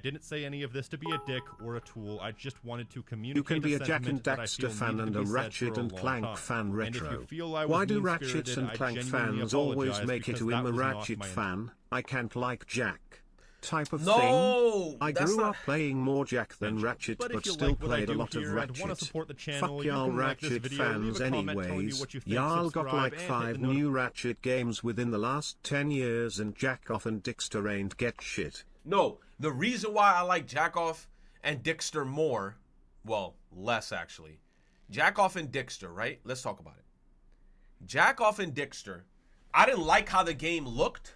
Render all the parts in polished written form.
didn't say any of this to be a dick or a tool. I just wanted to communicate. You can be a Jack and sentiment that I Daxter feel fan needed and to a be said Ratchet for a and long Clank time. fan And if retro. you feel I was Why do mean-spirited, Ratchets and I Clank genuinely fans always apologize make it because to that him a was not Ratchet my fan? I can't like Jack. Type of No, thing. I that's grew not... up playing more Jack than Ratchet, But but if you still like what I played a do lot of here and want to Ratchet. support the channel, Fuck you y'all can like this Ratchet video, leave fans a comment telling me anyways. what you think, Y'all got subscribe, like and hit 5 the new Ratchet games within the last 10 years and Jackoff and Dixter ain't get shit. No, the reason why I like Jackoff and Dixter more, well, less actually. Jackoff and Dixter, right? Let's talk about it. Jackoff and Dixter, I didn't like how the game looked,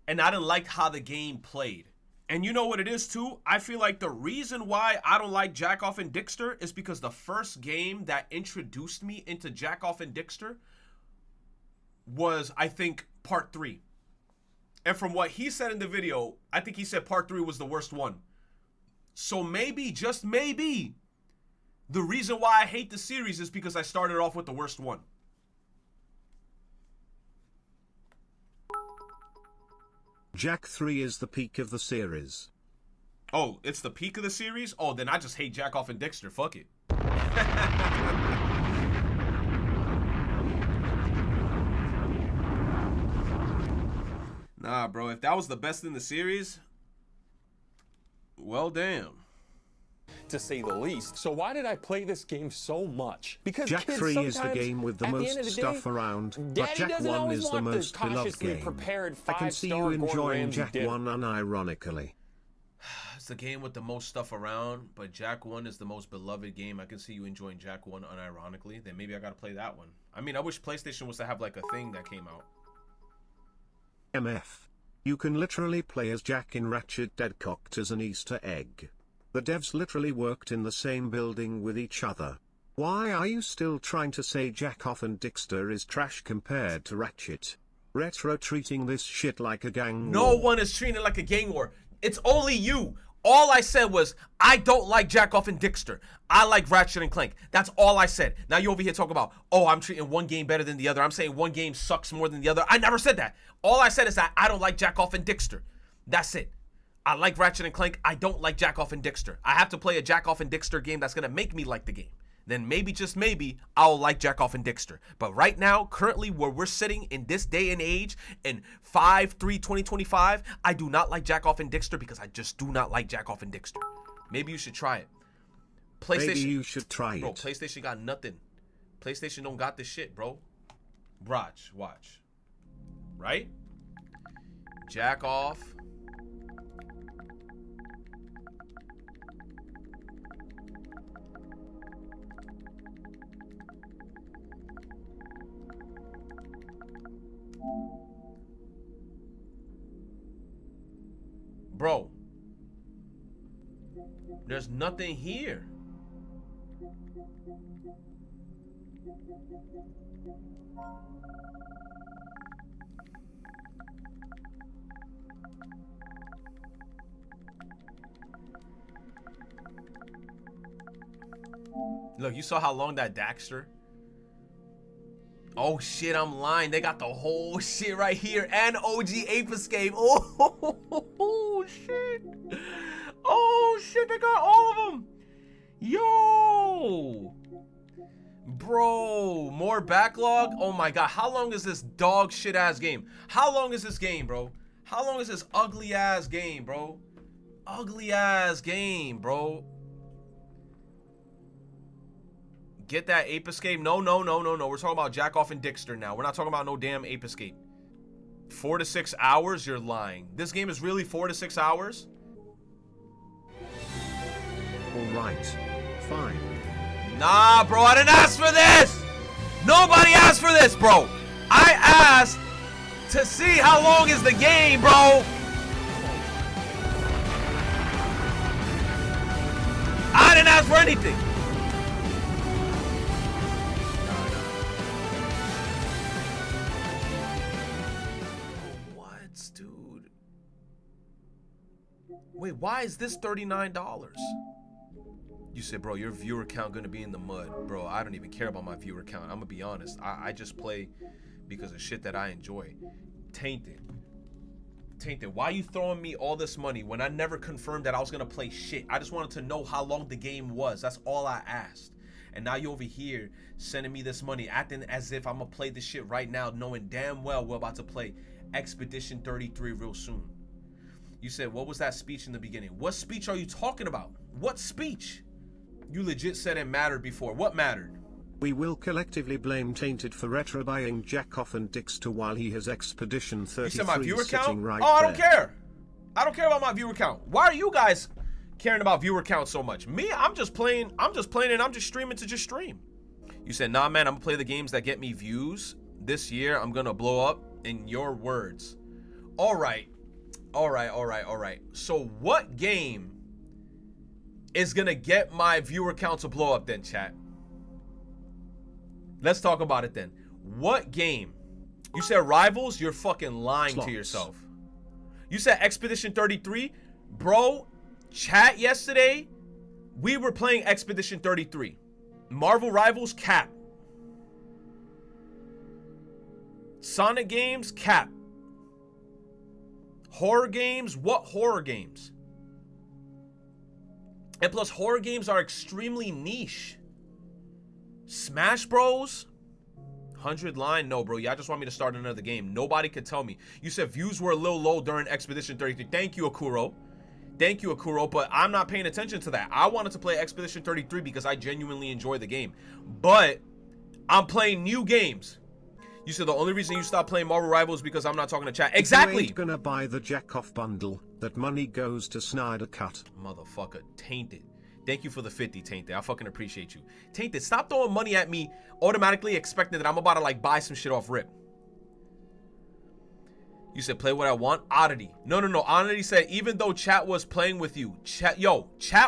and I didn't like how the game played. And you know what it is too? I feel like the reason why I don't like Jackoff and Dixter is because the first game that introduced me into Jackoff and Dixter was, I think, part 3. And from what he said in the video, I think he said part 3 was the worst one. So maybe, just maybe, the reason why I hate the series is because I started off with the worst one. Jack 3 is the peak of the series. Oh, it's the peak of the series? Oh, then I just hate Jackoff and Dixter. Fuck it. Nah, bro. If that was the best in the series, well, damn. To say the least. So why did I play this game so much? Because Jack 3 is the game with the most stuff around, but Jack 1 is the most beloved game. I can see you enjoying Jack 1 unironically. It's the game with the most stuff around, but Jack 1 is the most beloved game. I can see you enjoying Jack 1 unironically. Then maybe I gotta play that one. I mean, I wish PlayStation was to have like a thing that came out. MF. You can literally play as Jack in Ratchet Dead Cocked as an Easter egg. The devs literally worked in the same building with each other. Why are you still trying to say Jackoff and Dixter is trash compared to Ratchet? Retro treating this shit like a gang war. No one is treating it like a gang war. It's only you. All I said was, I don't like Jackoff and Dixter. I like Ratchet and Clank. That's all I said. Now you over here talking about, oh, I'm treating one game better than the other. I'm saying one game sucks more than the other. I never said that. All I said is that I don't like Jackoff and Dixter. That's it. I like Ratchet and Clank. I don't like Jackoff and Dixter. I have to play a Jackoff and Dixter game that's going to make me like the game. Then maybe, just maybe, I'll like Jackoff and Dixter. But right now, currently where we're sitting in this day and age, in 5/3/2025, I do not like Jackoff and Dixter because I just do not like Jackoff and Dixter. Maybe you should try it. PlayStation, maybe you should try bro, it. PlayStation got nothing. PlayStation don't got this shit, bro. Watch. Right? Jackoff. Bro, there's nothing here. Look, you saw how long that Daxter? Oh shit, I'm lying. They got the whole shit right here. And OG Ape Escape. Oh shit. Oh shit, they got all of them. Yo. Bro, more backlog? Oh my god, how long is this dog shit ass game? How long is this game, bro? How long is this ugly ass game, bro? Ugly ass game, bro. Get that Ape Escape? No. We're talking about Jackoff and Dixter now. We're not talking about no damn Ape Escape. 4 to 6 hours? You're lying. This game is really 4 to 6 hours? Alright. Fine. Nah, bro, I didn't ask for this! Nobody asked for this, bro! I asked to see how long is the game, bro! I didn't ask for anything! Wait, why is this $39? You said, bro, your viewer count gonna be in the mud. Bro, I don't even care about my viewer count. I'm gonna be honest. I just play because of shit that I enjoy. Tainted. Tainted, why are you throwing me all this money when I never confirmed that I was gonna play shit? I just wanted to know how long the game was. That's all I asked. And now you over here sending me this money, acting as if I'm gonna play this shit right now, knowing damn well we're about to play Expedition 33 real soon. You said, what was that speech in the beginning? What speech are you talking about? What speech? You legit said it mattered before. What mattered? We will collectively blame Tainted for retro buying Jackoff and Dixter while he has Expedition 33 You said my viewer count? sitting right Oh, I don't there. care. I don't care about my viewer count. Why are you guys caring about viewer count so much? Me, I'm just playing and I'm just streaming to just stream. You said, nah, man, I'm gonna play the games that get me views. This year, I'm gonna blow up, in your words. All right. So what game is gonna get my viewer count to blow up then, chat? Let's talk about it then. What game? You said Rivals? You're fucking lying Slots. to yourself. You said Expedition 33? Bro, chat yesterday, we were playing Expedition 33. Marvel Rivals, cap. Sonic games, cap. Horror games, what horror games? And plus, horror games are extremely niche. Smash Bros? 100 line? No, bro. Y'all just want me to start another game. Nobody could tell me. You said views were a little low during Expedition 33. Thank you, Akuro. Thank you, Akuro, but I'm not paying attention to that. I wanted to play Expedition 33 because I genuinely enjoy the game. But I'm playing new games. You said the only reason you stopped playing Marvel Rivals is because I'm not talking to chat. Exactly. You ain't gonna buy the Jackoff bundle. That money goes to Snyder Cut. Motherfucker, Tainted. Thank you for the 50, Tainted. I fucking appreciate you. Tainted, stop throwing money at me automatically expecting that I'm about to like buy some shit off rip. You said play what I want. Oddity. No. Oddity said even though chat was playing with you, chat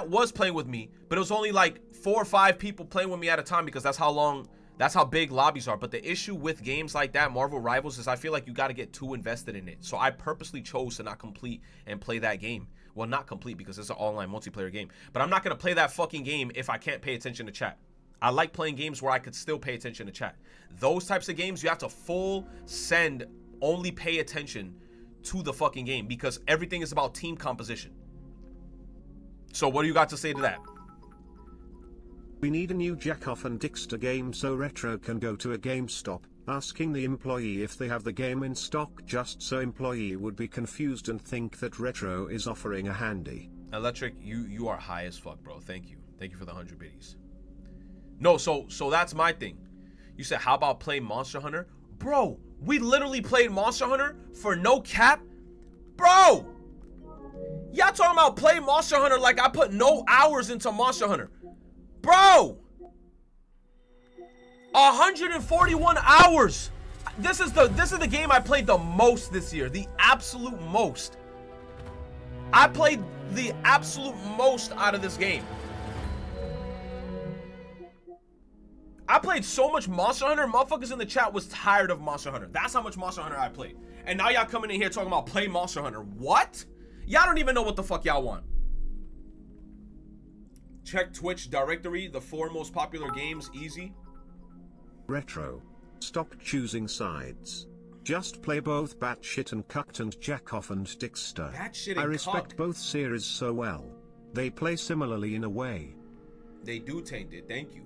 was playing with me, but it was only like 4 or 5 people playing with me at a time because that's how big lobbies are. But the issue with games like that, Marvel Rivals, is I feel like you got to get too invested in it. So I purposely chose to not complete and play that game. Well, not complete because it's an online multiplayer game. But I'm not going to play that fucking game if I can't pay attention to chat. I like playing games where I could still pay attention to chat. Those types of games, you have to full send, only pay attention to the fucking game because everything is about team composition. So what do you got to say to that? We need a new Jackoff and Dixter game so Retro can go to a GameStop, asking the employee if they have the game in stock just so employee would be confused and think that Retro is offering a handy. Electric, you are high as fuck, bro. Thank you. Thank you for the 100 biddies. No, so that's my thing. You said, how about play Monster Hunter? Bro, we literally played Monster Hunter for no cap. Bro! Y'all talking about play Monster Hunter like I put no hours into Monster Hunter. Bro! 141 hours. This is the game I played the most this year. The absolute most. I played the absolute most out of this game. I played so much Monster Hunter, motherfuckers in the chat was tired of Monster Hunter. That's how much Monster Hunter I played. And now y'all coming in here talking about play Monster Hunter. What? Y'all don't even know what the fuck y'all want. Check Twitch directory, the 4 most popular games, easy. Retro. Stop choosing sides. Just play both Batshit and Cucked and Jackoff and Dixter. Batshit and I respect Cucked. both series so well. They play similarly in a way. They do, Tainted. Thank you.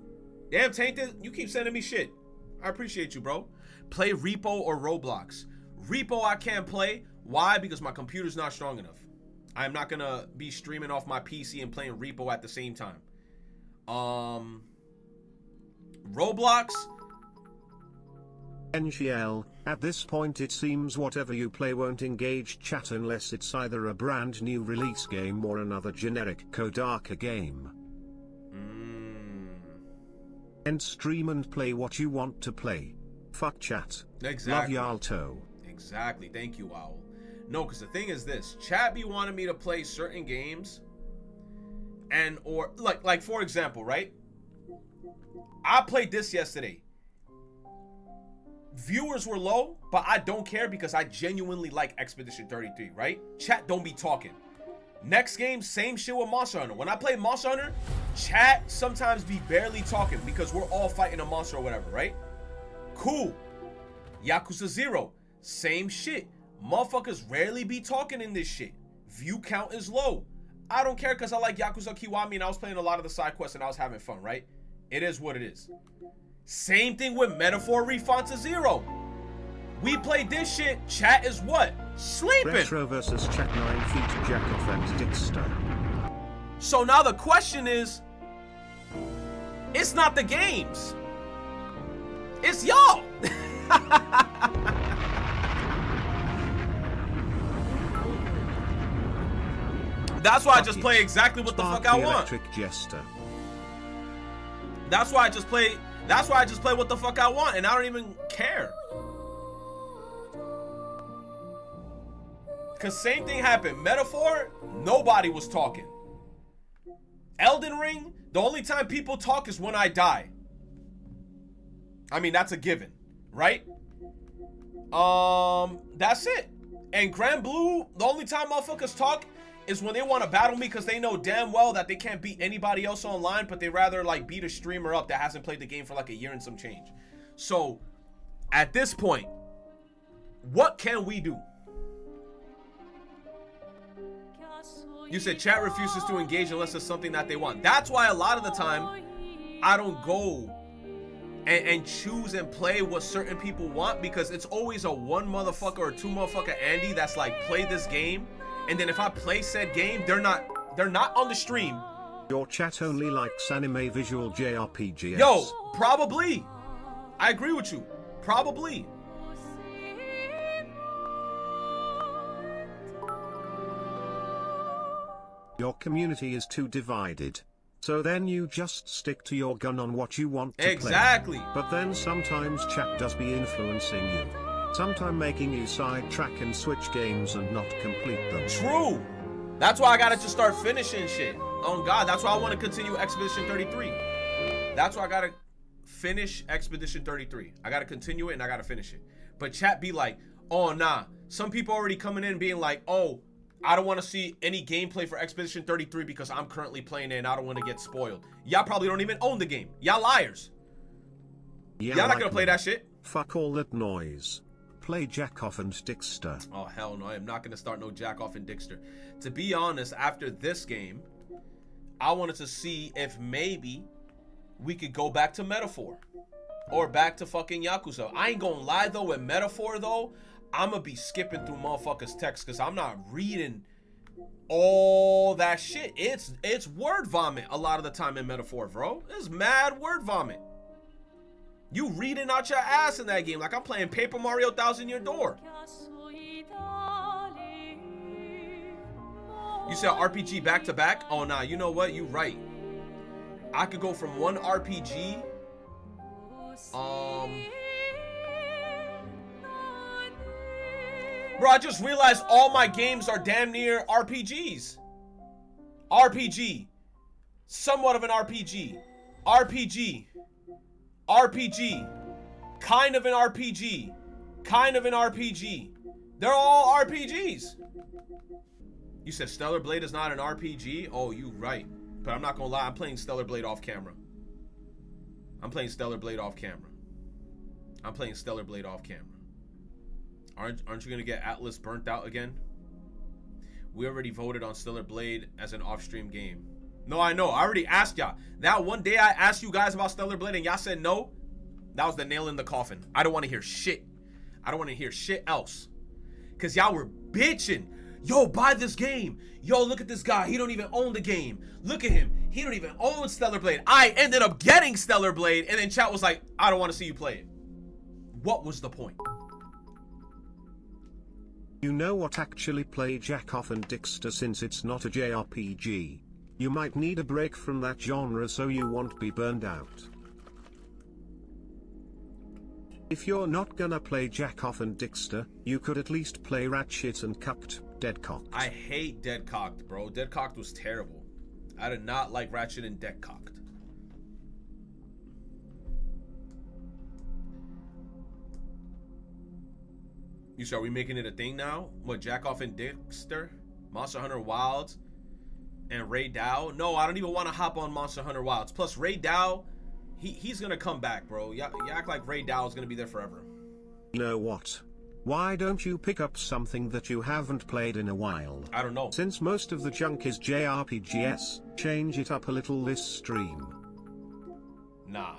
Damn, Tainted, you keep sending me shit. I appreciate you, bro. Play Repo or Roblox. Repo I can't play. Why? Because my computer's not strong enough. I'm not gonna be streaming off my PC and playing Repo at the same time. Roblox. NGL, at this point it seems whatever you play won't engage chat unless it's either a brand new release game or another generic Kodaka game. And stream and play what you want to play. Fuck chat. Exactly. Love Yalto. Exactly. Thank you, Owl. No, because the thing is this. Chat be wanting me to play certain games. And, or, like for example, right? I played this yesterday. Viewers were low, but I don't care because I genuinely like Expedition 33, right? Chat don't be talking. Next game, same shit with Monster Hunter. When I play Monster Hunter, chat sometimes be barely talking because we're all fighting a monster or whatever, right? Cool. Yakuza 0, same shit. Motherfuckers rarely be talking in this shit. View count is low. I don't care because I like Yakuza Kiwami and I was playing a lot of the side quests and I was having fun, right? It is what it is. Same thing with Metaphor Refund to Zero. We played this shit. Chat is what? Sleeping. Retro versus Chat 9 feet Jackoff and Dixter. So now the question is, it's not the games. It's y'all. That's why I just play exactly what the fuck I want. That's why I just play what the fuck I want and I don't even care. Cause same thing happened. Metaphor, nobody was talking. Elden Ring, the only time people talk is when I die. I mean, that's a given, right? That's it. And Grand Blue, the only time motherfuckers talk is when they want to battle me because they know damn well that they can't beat anybody else online, but they rather like beat a streamer up that hasn't played the game for like a year and some change. So, at this point, what can we do? You said chat refuses to engage unless it's something that they want. That's why a lot of the time, I don't go and choose and play what certain people want because it's always a one motherfucker or two motherfucker Andy that's like, play this game. And then if I play said game, they're not on the stream. Your chat only likes anime visual JRPGs. Yo, probably. I agree with you. Probably. Your community is too divided. So then you just stick to your gun on what you want to exactly. play. But then sometimes chat does be influencing you. Sometimes making you sidetrack and switch games and not complete them. True. That's why I gotta just start finishing shit. Oh God, that's why I want to continue Expedition 33. That's why I gotta finish Expedition 33. I gotta continue it and I gotta finish it. But chat be like, oh nah. Some people already coming in being like, oh, I don't want to see any gameplay for Expedition 33 because I'm currently playing it and I don't want to get spoiled. Y'all probably don't even own the game. Y'all liars. Yeah, y'all not gonna play that shit. Fuck all that noise. Play Jackoff and Dixter. Oh hell no, I am not gonna start no Jackoff and Dixter. To be honest, after this game, I wanted to see if maybe we could go back to Metaphor. Or back to fucking Yakuza. I ain't gonna lie though, with Metaphor though, I'ma be skipping through motherfuckers' text because I'm not reading all that shit. It's word vomit a lot of the time in Metaphor, bro. It's mad word vomit. You reading out your ass in that game like I'm playing Paper Mario Thousand Year Door. You said RPG back to back? Oh nah, you know what? You right. I could go from one RPG. Bro, I just realized all my games are damn near RPGs. RPG. Somewhat of an RPG. RPG. RPG. Kind of an RPG. Kind of an RPG. They're all RPGs. You said Stellar Blade is not an RPG? Oh, you right. But I'm not gonna lie, I'm playing Stellar Blade off camera. I'm playing Stellar Blade off camera. I'm playing Stellar Blade off camera. Aren't you gonna get Atlas burnt out again? We already voted on Stellar Blade as an off-stream game. No, I know. I already asked y'all. That one day I asked you guys about Stellar Blade and y'all said no. That was the nail in the coffin. I don't want to hear shit. I don't want to hear shit else. Because y'all were bitching. Yo, buy this game. Yo, look at this guy. He don't even own the game. Look at him. He don't even own Stellar Blade. I ended up getting Stellar Blade. And then chat was like, I don't want to see you play it. What was the point? You know what, actually play Jackoff and Dixter since it's not a JRPG. You might need a break from that genre so you won't be burned out. If you're not gonna play Jackoff and Dixter, you could at least play Ratchet and Cucked, Deadcocked. I hate Deadcocked, bro. Deadcocked was terrible. I did not like Ratchet and Deadcocked. You said, are we making it a thing now? What, Jackoff and Dixter? Monster Hunter Wilds? And Ray Dow? No, I don't even want to hop on Monster Hunter Wilds. Plus, Ray Dow, he's going to come back, bro. You act like Ray Dow is going to be there forever. You know what? Why don't you pick up something that you haven't played in a while? I don't know. Since most of the junk is JRPGs, change it up a little this stream. Nah.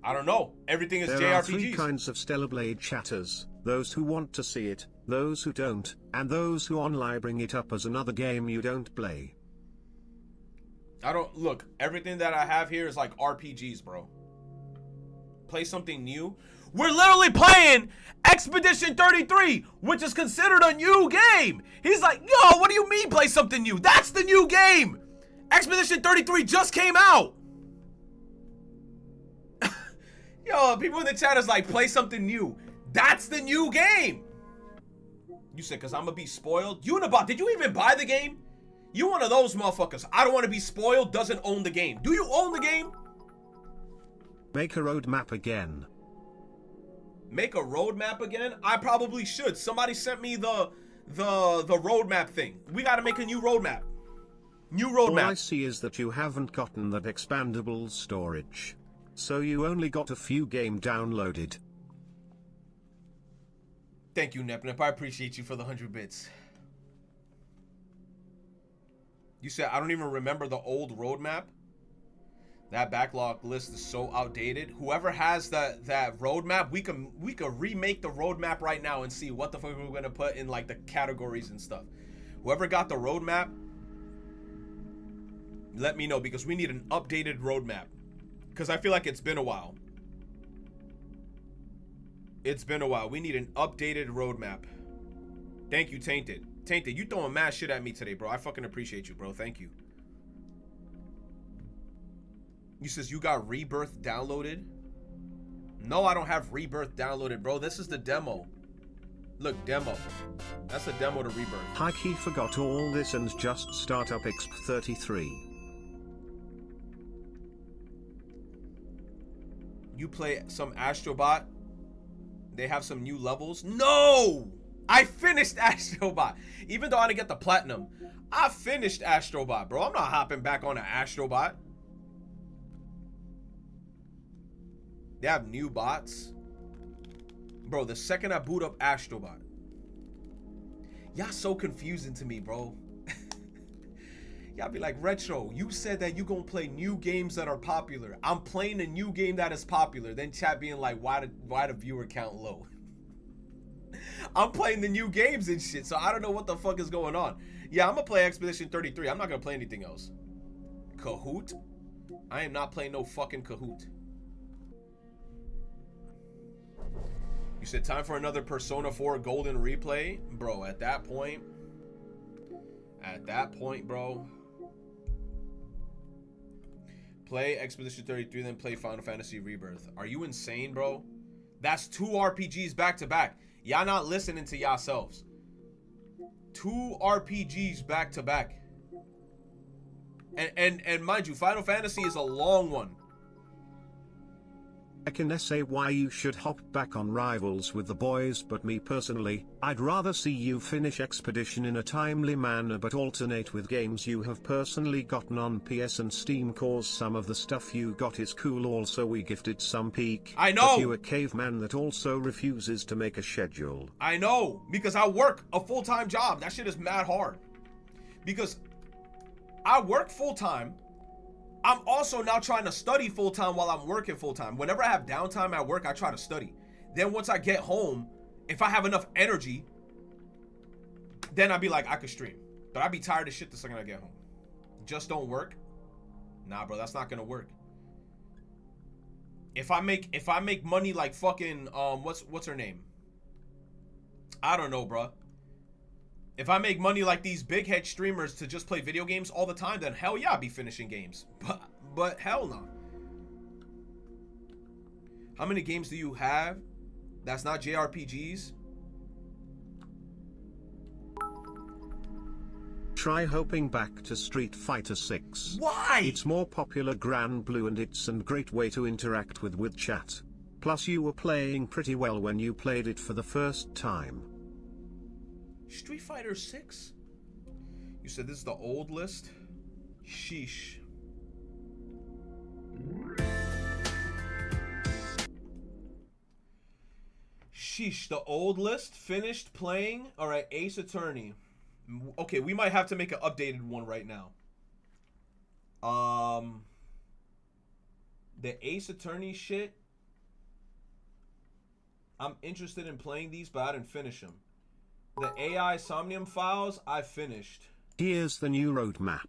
I don't know. Everything is There JRPGs. are 3 kinds of Stellar Blade chatters: those who want to see it, those who don't, and those who online bring it up as another game you don't play. I don't look. Everything that I have here is like RPGs, bro. Play something new. We're literally playing Expedition 33, which is considered a new game. He's like, yo, what do you mean play something new? That's the new game. Expedition 33 just came out. Yo, people in the chat is like, play something new. That's the new game. You said, because I'm going to be spoiled. Unibot, did you even buy the game? You one of those motherfuckers. I don't want to be spoiled, doesn't own the game. Do you own the game? Make a roadmap again. Make a roadmap again? I probably should. Somebody sent me the roadmap thing. We got to make a new roadmap. New roadmap. All I see is that you haven't gotten that expandable storage. So you only got a few game downloaded. Thank you, Nepnep. I appreciate you for the 100 bits. You said I don't even remember the old roadmap. That backlog list is so outdated. Whoever has that roadmap, we can remake the roadmap right now and see what the fuck we're gonna put in like the categories and stuff. Whoever got the roadmap, let me know, because we need an updated roadmap. Because I feel like it's been a while. It's been a while. We need an updated roadmap. Thank you, Tainted. Tainted, you throwing mad shit at me today, bro. I fucking appreciate you, bro. Thank you. You says you got Rebirth downloaded? No, I don't have Rebirth downloaded, bro. This is the demo. Look, demo. That's the demo to Rebirth. Heike forgot all this and just start up Exp 33. You play some Astrobot? They have some new levels? No! I finished Astrobot. Even though I didn't get the platinum, I finished Astrobot, bro. I'm not hopping back on an Astrobot. They have new bots. Bro, the second I boot up Astrobot. Y'all so confusing to me, bro. Y'all be like, Retro, you said that you gonna play new games that are popular. I'm playing a new game that is popular. Then chat being like, why the viewer count low? I'm playing the new games and shit, so I don't know what the fuck is going on. Yeah, I'm gonna play Expedition 33. I'm not gonna play anything else. Kahoot? I am not playing no fucking Kahoot. You said time for another Persona 4 Golden replay? Bro, at that point, bro, play Expedition 33, then play Final Fantasy Rebirth. Are you insane, bro? That's 2 RPGs back to back. Y'all not listening to yourselves. 2 RPGs back to back. And mind you, Final Fantasy is a long one. I can say why you should hop back on Rivals with the boys, but me personally, I'd rather see you finish Expedition in a timely manner but alternate with games you have personally gotten on PS and Steam, cause some of the stuff you got is cool. Also we gifted some peak. I know! But you a caveman that also refuses to make a schedule. I know, because I work a full-time job. That shit is mad hard. Because I work full-time. I'm also now trying to study full-time while I'm working full-time. Whenever I have downtime at work, I try to study. Then once I get home, if I have enough energy, then I'd be like, I could stream. But I'd be tired of shit the second I get home. Just don't work? Nah, bro, that's not gonna work. If I make money like fucking, what's her name? I don't know, bro. If I make money like these big head streamers to just play video games all the time, then hell yeah, I'll be finishing games. But hell no. How many games do you have that's not JRPGs? Try hoping back to Street Fighter 6. Why? It's more popular Gran Blue and it's a great way to interact with chat. Plus you were playing pretty well when you played it for the first time. Street Fighter 6? You said this is the old list? Sheesh. Sheesh, the old list finished playing. All right, Ace Attorney. Okay, we might have to make an updated one right now. The Ace Attorney shit. I'm interested in playing these, but I didn't finish them. The AI Somnium Files, I finished. Here's the new roadmap.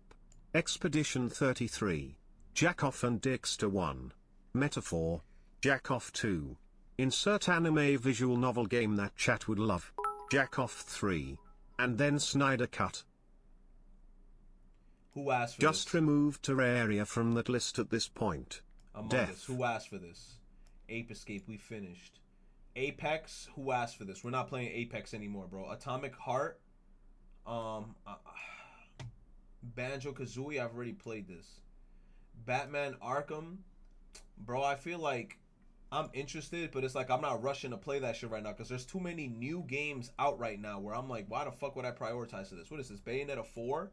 Expedition 33. Jackoff and Dexter 1. Metaphor. Jackoff 2. Insert anime visual novel game that chat would love. Jackoff 3. And then Snyder Cut. Who asked for Just this? remove Terraria from that list at this point. Among Death. Us. Who asked for this? Ape Escape, we finished. Apex, who asked for this? We're not playing Apex anymore, bro. Atomic Heart. Banjo-Kazooie, I've already played this. Batman Arkham. Bro, I feel like I'm interested, but it's like I'm not rushing to play that shit right now because there's too many new games out right now where I'm like, why the fuck would I prioritize this? What is this, Bayonetta 4?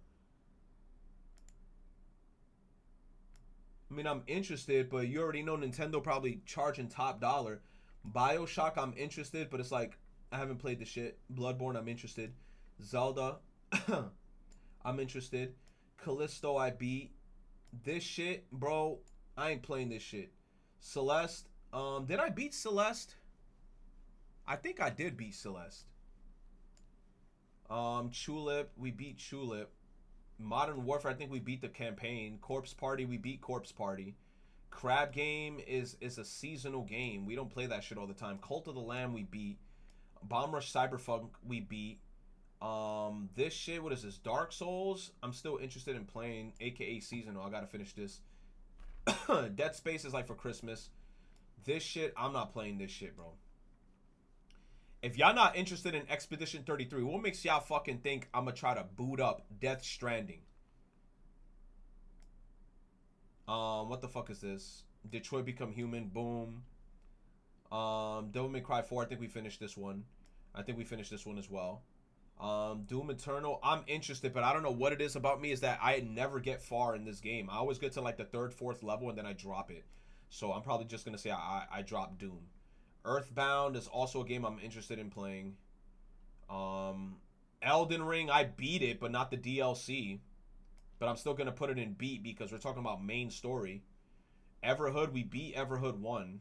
I mean, I'm interested, but you already know Nintendo probably charging top dollar. BioShock, I'm interested, but it's like, I haven't played the shit. Bloodborne, I'm interested. Zelda, I'm interested. Callisto, I beat. This shit, bro, I ain't playing this shit. Celeste, did I beat Celeste? I think I did beat Celeste. Tulip, we beat Tulip. Modern Warfare, I think we beat the campaign. Corpse Party, we beat Corpse Party. Crab Game is a seasonal game. We don't play that shit all the time. Cult of the Lamb, we beat. Bomb Rush Cyberpunk, we beat. This shit, what is this? Dark Souls, I'm still interested in playing, aka seasonal. I gotta finish this. Dead Space is like for Christmas. This shit, I'm not playing this shit, bro. If y'all not interested in Expedition 33, what makes y'all fucking think I'm gonna try to boot up Death Stranding? What the fuck is this? Detroit Become Human, boom. Devil May Cry 4, I think we finished this one. I think we finished this one as well. Doom Eternal, I'm interested, but I don't know what it is about me is that I never get far in this game. I always get to like the 3rd, 4th level and then I drop it. So I'm probably just gonna say I dropped Doom. Earthbound is also a game I'm interested in playing. Elden Ring, I beat it, but not the DLC. But I'm still gonna put it in beat because we're talking about main story. Everhood, we beat Everhood 1.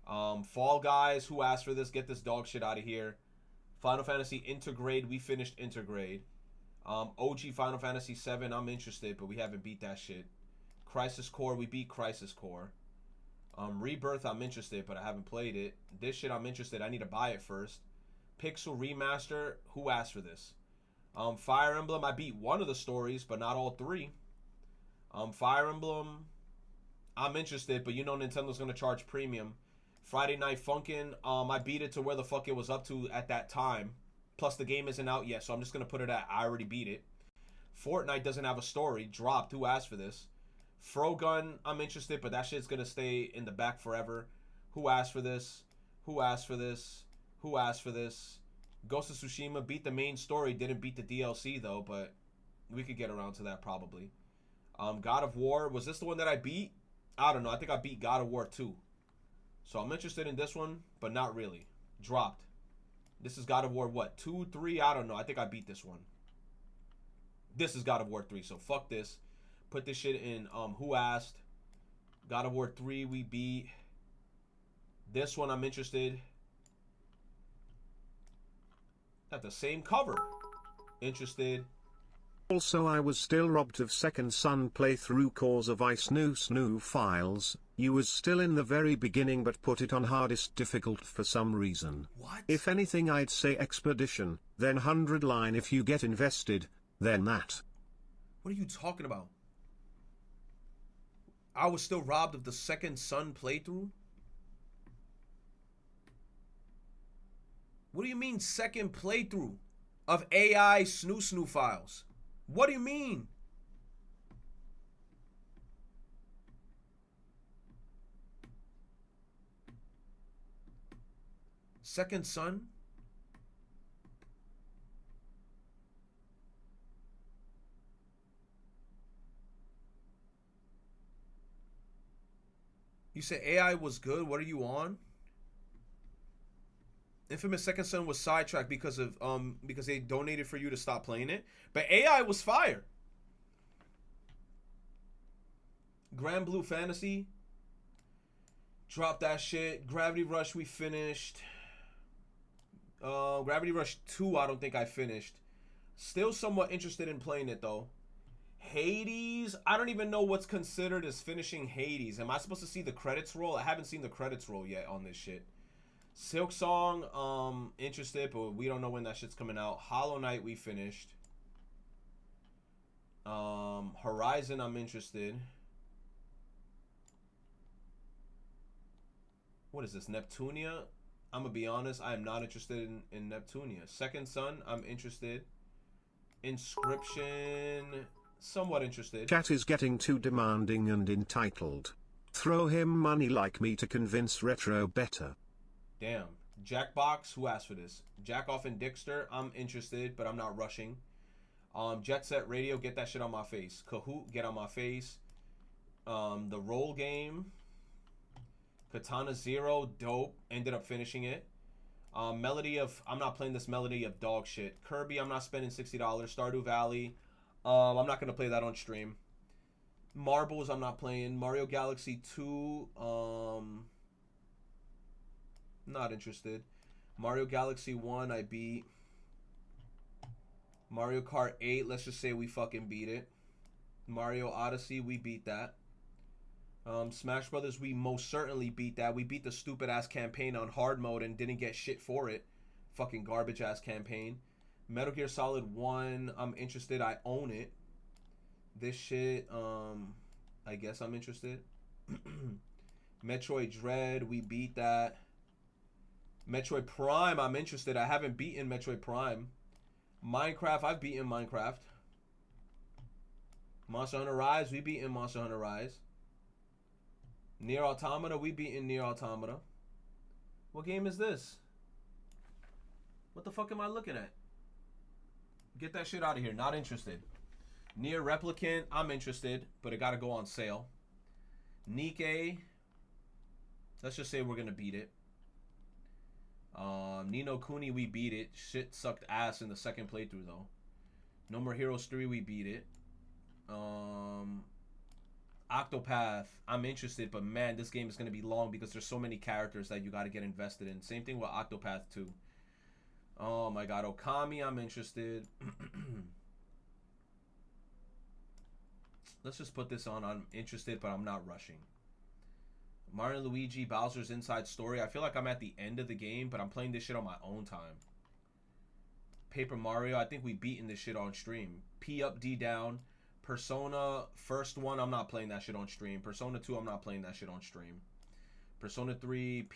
Fall Guys, who asked for this? Get this dog shit out of here. Final Fantasy Intergrade, we finished Intergrade. OG Final Fantasy 7, I'm interested, but we haven't beat that shit. Crisis Core, we beat Crisis Core. Rebirth, I'm interested, but I haven't played it. This shit, I'm interested. I need to buy it first. Pixel Remaster, who asked for this? Fire Emblem, I beat one of the stories, but not all 3. Fire Emblem, I'm interested, but you know Nintendo's gonna charge premium. Friday Night Funkin', I beat it to where the fuck it was up to at that time. Plus the game isn't out yet, so I'm just gonna put it at I already beat it. Fortnite doesn't have a story, dropped, who asked for this? Frogun, I'm interested, but that shit's gonna stay in the back forever. Who asked for this? Who asked for this? Who asked for this? Ghost of Tsushima beat the main story, didn't beat the DLC though, but we could get around to that probably. God of War, was this the one that I beat? I don't know, I think I beat God of War 2. So I'm interested in this one, but not really. Dropped. This is God of War what? 2, 3? I don't know, I think I beat this one. This is God of War 3, so fuck this. Put this shit in who asked. God of War 3 we beat. This one I'm interested. Got the same cover. Interested. Also I was still robbed of Second Son playthrough cause of snoo files. You was still in the very beginning but put it on hardest difficult for some reason. What? If anything I'd say Expedition, then 100 line if you get invested, then that. What are you talking about? I was still robbed of the Second Son playthrough? What do you mean second playthrough of AI snoo files? What do you mean? Second Son? You say AI was good. What are you on? Infamous Second Son was sidetracked because they donated for you to stop playing it. But AI was fire. Grand Blue Fantasy. Drop that shit. Gravity Rush we finished. Gravity Rush 2 I don't think I finished. Still somewhat interested in playing it though. Hades, I don't even know what's considered as finishing Hades. Am I supposed to see the credits roll? I haven't seen the credits roll yet on this shit. Silk Song, interested, but we don't know when that shit's coming out. Hollow Knight we finished. Horizon I'm interested. What is this, Neptunia? I'm gonna be honest, I am not interested in Neptunia. Second Son, I'm interested. Inscription, somewhat interested. Chat is getting too demanding and entitled. Throw him money like me to convince Retro better. Damn. Jackbox, who asked for this? Jackoff and Dixter, I'm interested, but I'm not rushing. Jet Set Radio, get that shit on my face. Kahoot, get on my face. The Roll Game. Katana Zero, dope. Ended up finishing it. Melody of, I'm not playing this Melody of dog shit. Kirby, I'm not spending $60. Stardew Valley, I'm not gonna play that on stream. Marbles, I'm not playing. Mario Galaxy 2, not interested. Mario Galaxy 1, I beat. Mario Kart 8, let's just say we fucking beat it. Mario Odyssey, we beat that. Smash Brothers, we most certainly beat that. We beat the stupid ass campaign on hard mode and didn't get shit for it. Fucking garbage ass campaign. Metal Gear Solid 1, I'm interested. I own it. This shit, I guess I'm interested. Metroid Dread, we beat that. Metroid Prime, I'm interested. I haven't beaten Metroid Prime. Minecraft, I've beaten Minecraft. Monster Hunter Rise, we beaten Monster Hunter Rise. Nier Automata, we beaten Nier Automata. What game is this? What the fuck am I looking at? Get that shit out of here. Not interested. Nier Replicant, I'm interested, but it gotta go on sale. Nikke, let's just say we're gonna beat it. Ni no Kuni, we beat it. Shit sucked ass in the second playthrough though. No More Heroes 3, we beat it. Octopath, I'm interested, but man, this game is going to be long because there's so many characters that you got to get invested in. Same thing with Octopath 2. Oh my god, Okami, I'm interested. Let's just put this on. I'm interested, but I'm not rushing. Mario & Luigi, Bowser's Inside Story. I feel like I'm at the end of the game, but I'm playing this shit on my own time. Paper Mario, I think we beaten this shit on stream. P up, D down. Persona, first one, I'm not playing that shit on stream. Persona 2, I'm not playing that shit on stream. Persona 3,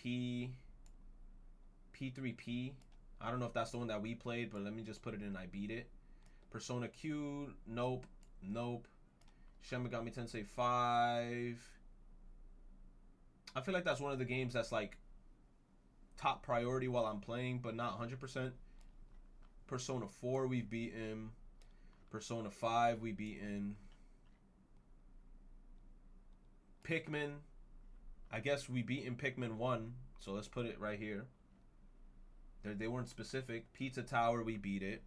P3P. I don't know if that's the one that we played, but let me just put it in, I beat it. Persona Q, nope, nope. Shin Megami Tensei 5. I feel like that's one of the games that's like top priority while I'm playing, but not 100%. Persona 4, we've beaten. Persona 5, we beaten. Pikmin, I guess we beaten Pikmin 1, so let's put it right here. They weren't specific. Pizza Tower, we beat it.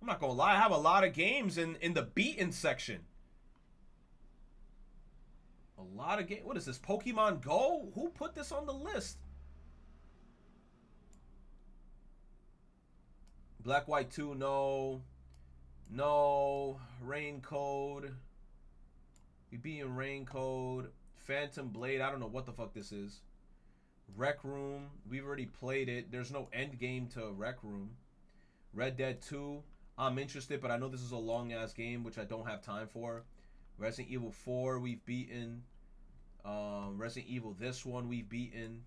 I'm not gonna lie, I have a lot of games in the beaten section. A lot of games. What is this, Pokemon Go? Who put this on the list? Black White 2, no. No. Rain Code. We beaten Rain Code. Phantom Blade, I don't know what the fuck this is. Rec Room, we've already played it. There's no end game to Rec Room. Red Dead 2, I'm interested, but I know this is a long ass game, which I don't have time for. Resident Evil 4, we've beaten. Resident Evil, this one, we've beaten.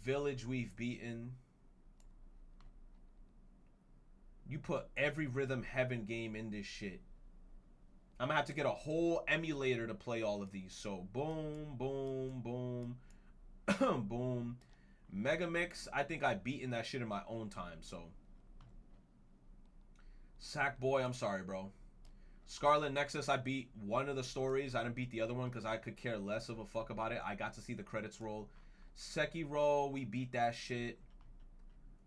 Village, we've beaten. You put every Rhythm Heaven game in this shit. I'm gonna have to get a whole emulator to play all of these. So, boom, boom, boom, boom. Mega Mix, I think I beaten that shit in my own time, so. Sackboy, I'm sorry, bro. Scarlet Nexus, I beat one of the stories. I didn't beat the other one because I could care less of a fuck about it. I got to see the credits roll. Sekiro, we beat that shit.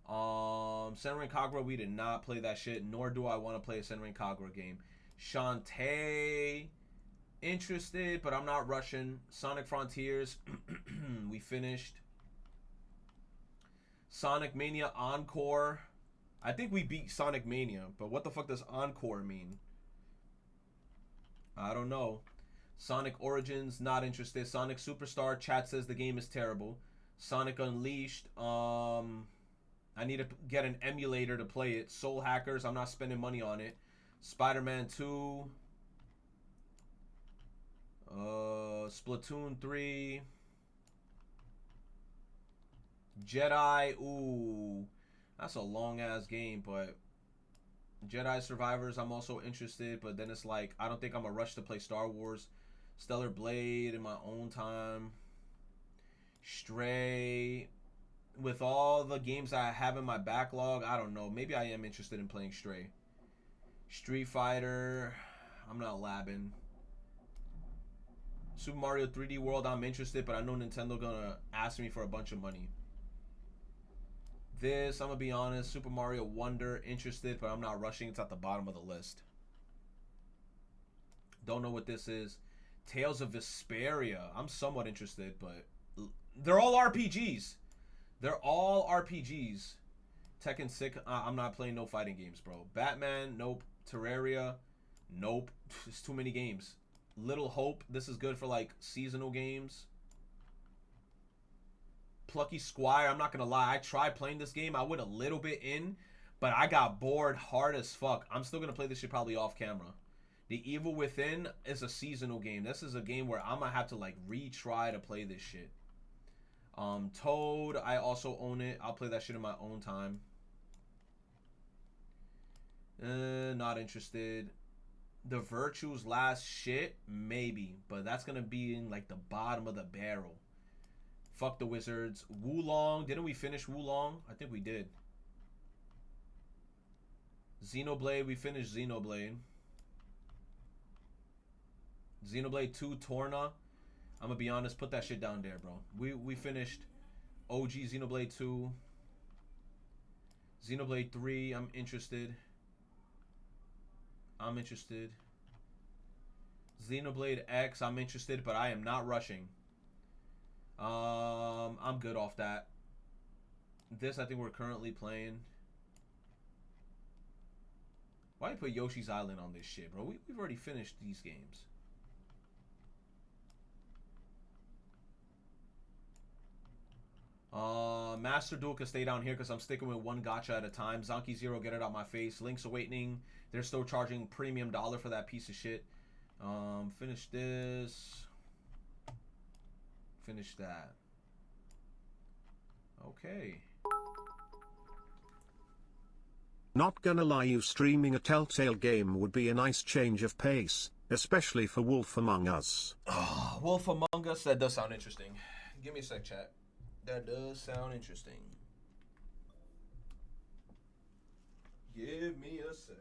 Senran Kagura, we did not play that shit, nor do I want to play a Senran Kagura game. Shantae, interested, but I'm not rushing. Sonic Frontiers, we finished. Sonic Mania Encore. I think we beat Sonic Mania, but what the fuck does Encore mean? I don't know. Sonic Origins, not interested. Sonic Superstar, chat says the game is terrible. Sonic Unleashed, I need to get an emulator to play it. Soul Hackers, I'm not spending money on it. Spider-Man 2. Splatoon 3. Jedi, ooh. That's a long-ass game, but Jedi Survivors, I'm also interested, but then it's like, I don't think I'm going to rush to play Star Wars. Stellar Blade in my own time. Stray. With all the games I have in my backlog, I don't know. Maybe I am interested in playing Stray. Street Fighter, I'm not labbing. Super Mario 3D World, I'm interested, but I know Nintendo gonna ask me for a bunch of money. This, I'm gonna be honest, Super Mario Wonder, interested, but I'm not rushing. It's at the bottom of the list. Don't know what this is. Tales of Vesperia, I'm somewhat interested, but they're all RPGs. They're all RPGs. Tekken 6, I'm not playing no fighting games, bro. Batman, nope. Terraria, nope. It's too many games. Little Hope, this is good for like seasonal games. Plucky Squire, I'm not gonna lie, I tried playing this game. I went a little bit in, but I got bored hard as fuck. I'm still gonna play this shit probably off camera. The Evil Within is a seasonal game. This is a game where I'm gonna have to like retry to play this shit. Toad, I also own it. I'll play that shit in my own time. Not interested. The Virtue's last shit, maybe, but that's gonna be in like the bottom of the barrel. Fuck the Wizards. Wulong, didn't we finish Wulong? I think we did. Xenoblade, we finished Xenoblade. Xenoblade 2 Torna. I'm gonna be honest, put that shit down there, bro. We finished OG Xenoblade 2. Xenoblade 3, I'm interested. Xenoblade X, I'm interested, but I am not rushing. I'm good off that. This, I think we're currently playing. Why you put Yoshi's Island on this shit, bro? We've already finished these games. Master Duel can stay down here because I'm sticking with one gacha at a time. Zonky Zero, get it out my face. Link's Awakening, they're still charging premium dollar for that piece of shit. Finish this. Finish that. Okay. Not gonna lie, you streaming a Telltale game would be a nice change of pace, especially for Wolf Among Us. Wolf Among Us, that does sound interesting. Give me a sec, chat. That does sound interesting. Give me a sec.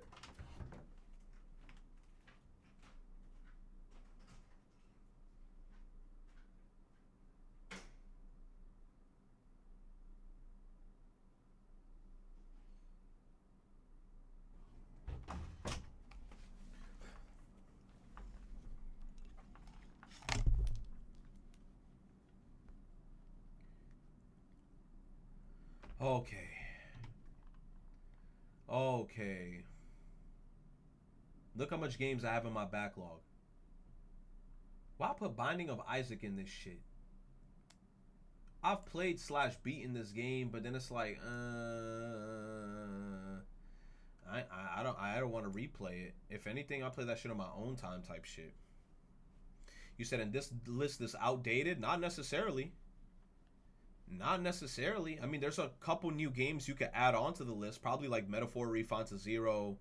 Okay. Look how much games I have in my backlog. Why put Binding of Isaac in this shit? I've played / beaten this game, but then it's like, I don't want to replay it. If anything, I'll play that shit on my own time type shit. You said in this list is outdated? Not necessarily. Not necessarily. I mean, there's a couple new games you could add on to the list. Probably like Metaphor Refund to Zero,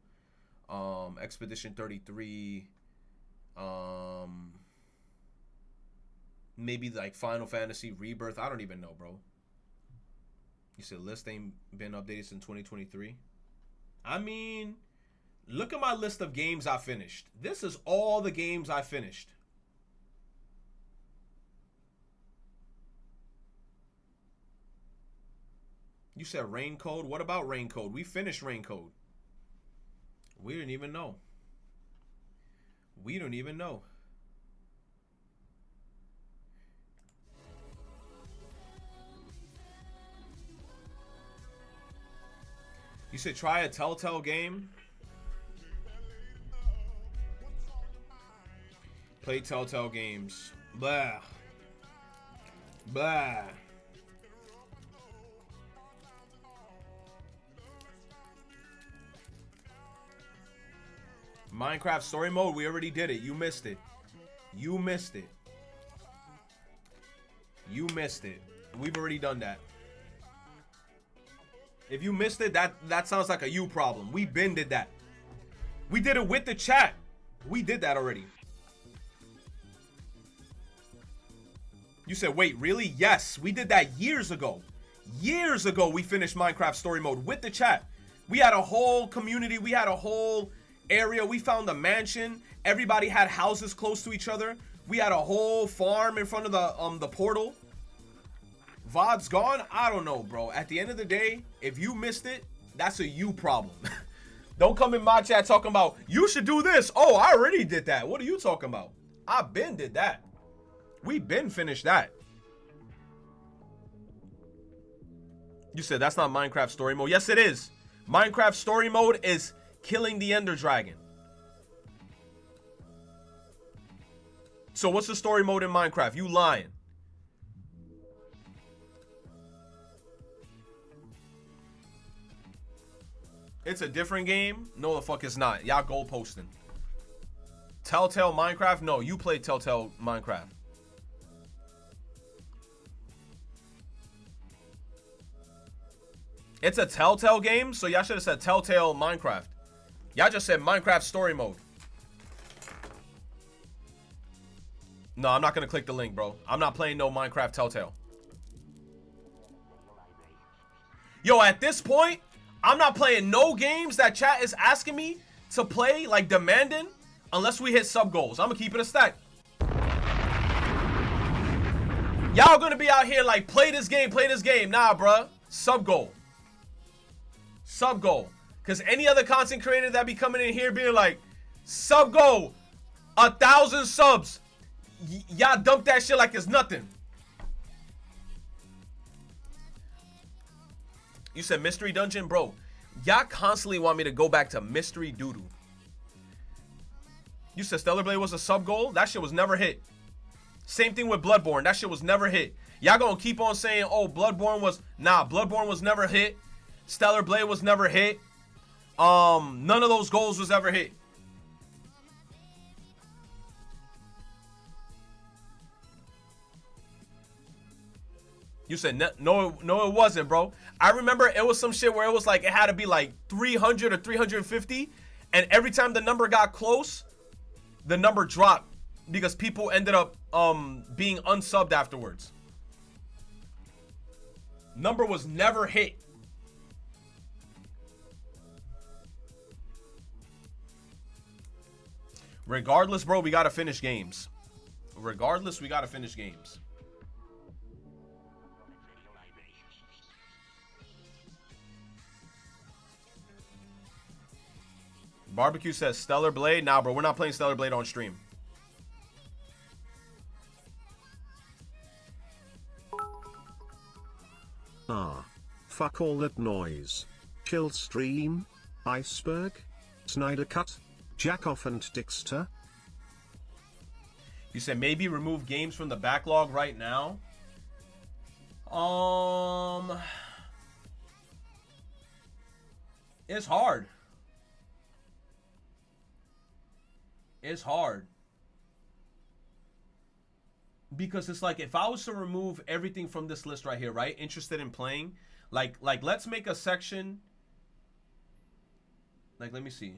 Expedition 33, maybe like Final Fantasy Rebirth. I don't even know, bro. You said list ain't been updated since 2023. I mean, look at my list of games I finished. This is all the games I finished. You said rain code. What about rain code? We finished rain code. We didn't even know. We don't even know. You said try a Telltale game. Play Telltale games. Blah. Blah. Minecraft story mode, we already did it. You missed it. You missed it. You missed it. We've already done that. If you missed it, that sounds like a you problem. We been did that. We did it with the chat. We did that already. You said, wait, really? Yes, we did that years ago. Years ago, we finished Minecraft story mode with the chat. We had a whole community. We had a whole area. We found a mansion. Everybody had houses close to each other. We had a whole farm in front of the portal. VOD's gone? I don't know, bro. At the end of the day, if you missed it, that's a you problem. Don't come in my chat talking about, you should do this. Oh, I already did that. What are you talking about? I been did that. We been finished that. You said that's not Minecraft story mode. Yes, it is. Minecraft story mode is killing the Ender Dragon. So what's the story mode in Minecraft? You lying. It's a different game? No, the fuck it's not. Y'all goal posting. Telltale Minecraft? No, you played Telltale Minecraft. It's a Telltale game, so y'all should have said Telltale Minecraft. Y'all just said Minecraft story mode. No, I'm not gonna click the link, bro. I'm not playing no Minecraft Telltale. Yo, at this point, I'm not playing no games that chat is asking me to play, like demanding, unless we hit sub goals. I'm gonna keep it a stack. Y'all gonna be out here like, play this game, play this game. Nah, bruh. Sub goal. Sub goal. Because any other content creator that be coming in here being like, sub goal, 1,000 subs. Y'all dump that shit like it's nothing. You said Mystery Dungeon? Bro, y'all constantly want me to go back to Mystery Doodoo. You said Stellar Blade was a sub goal? That shit was never hit. Same thing with Bloodborne. That shit was never hit. Y'all gonna keep on saying, oh, Bloodborne was... Nah, Bloodborne was never hit. Stellar Blade was never hit. None of those goals was ever hit. You said no, it wasn't, bro. I remember it was some shit where it was like it had to be like 300 or 350, and every time the number got close, the number dropped because people ended up being unsubbed afterwards. Number was never hit. Regardless, bro, we gotta finish games. Regardless, we gotta finish games. Barbecue says Stellar Blade. Nah, bro, we're not playing Stellar Blade on stream. Ah. Fuck all that noise. Chill stream. Iceberg. Snyder Cut. Jackoff and Dixter. You said maybe remove games from the backlog right now. It's hard. It's hard. Because it's like, if I was to remove everything from this list right here, right? Interested in playing. Like let's make a section. Like, let me see.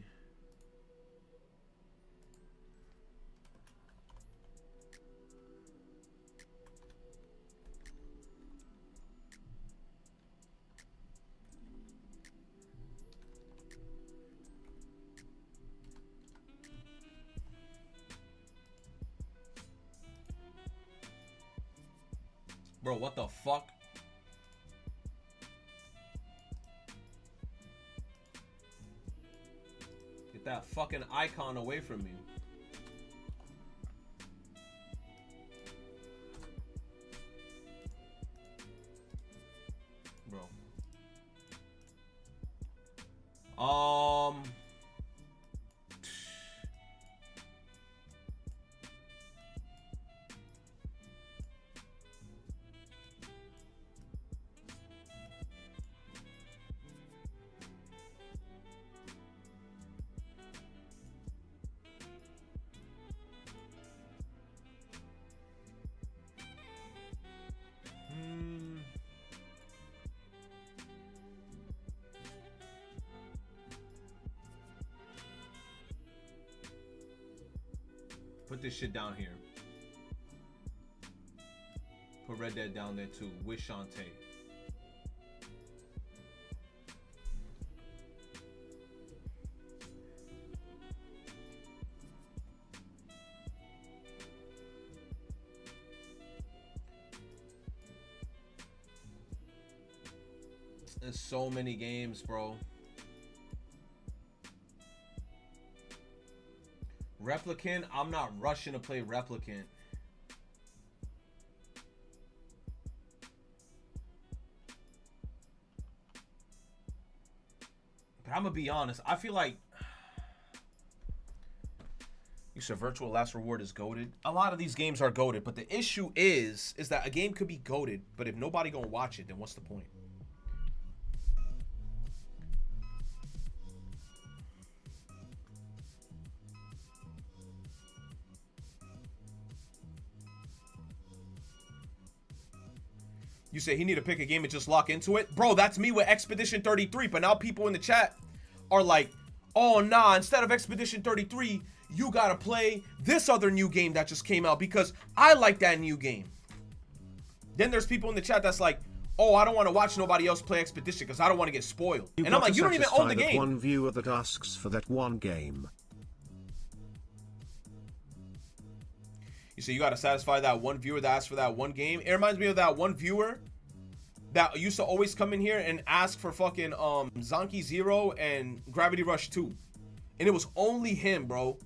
Bro, what the fuck? that fucking icon away from me. Bro. Put this shit down here. Put Red Dead down there too. With Shantae. There's so many games, bro. Replicant, I'm not rushing to play Replicant. But I'm gonna be honest, I feel like you said virtual last reward is goated. A lot of these games are goated, but the issue is that a game could be goated, but if nobody gonna watch it, then what's the point? You say he need to pick a game and just lock into it? Bro, that's me with Expedition 33. But now people in the chat are like, oh, nah, instead of Expedition 33, you got to play this other new game that just came out because I like that new game. Then there's people in the chat that's like, oh, I don't want to watch nobody else play Expedition because I don't want to get spoiled. And I'm like, you don't even own the game. One viewer that asks for that one game. You say you got to satisfy that one viewer that asked for that one game. It reminds me of that one viewer that used to always come in here and ask for fucking Zonky Zero and Gravity Rush 2. And it was only him, bro.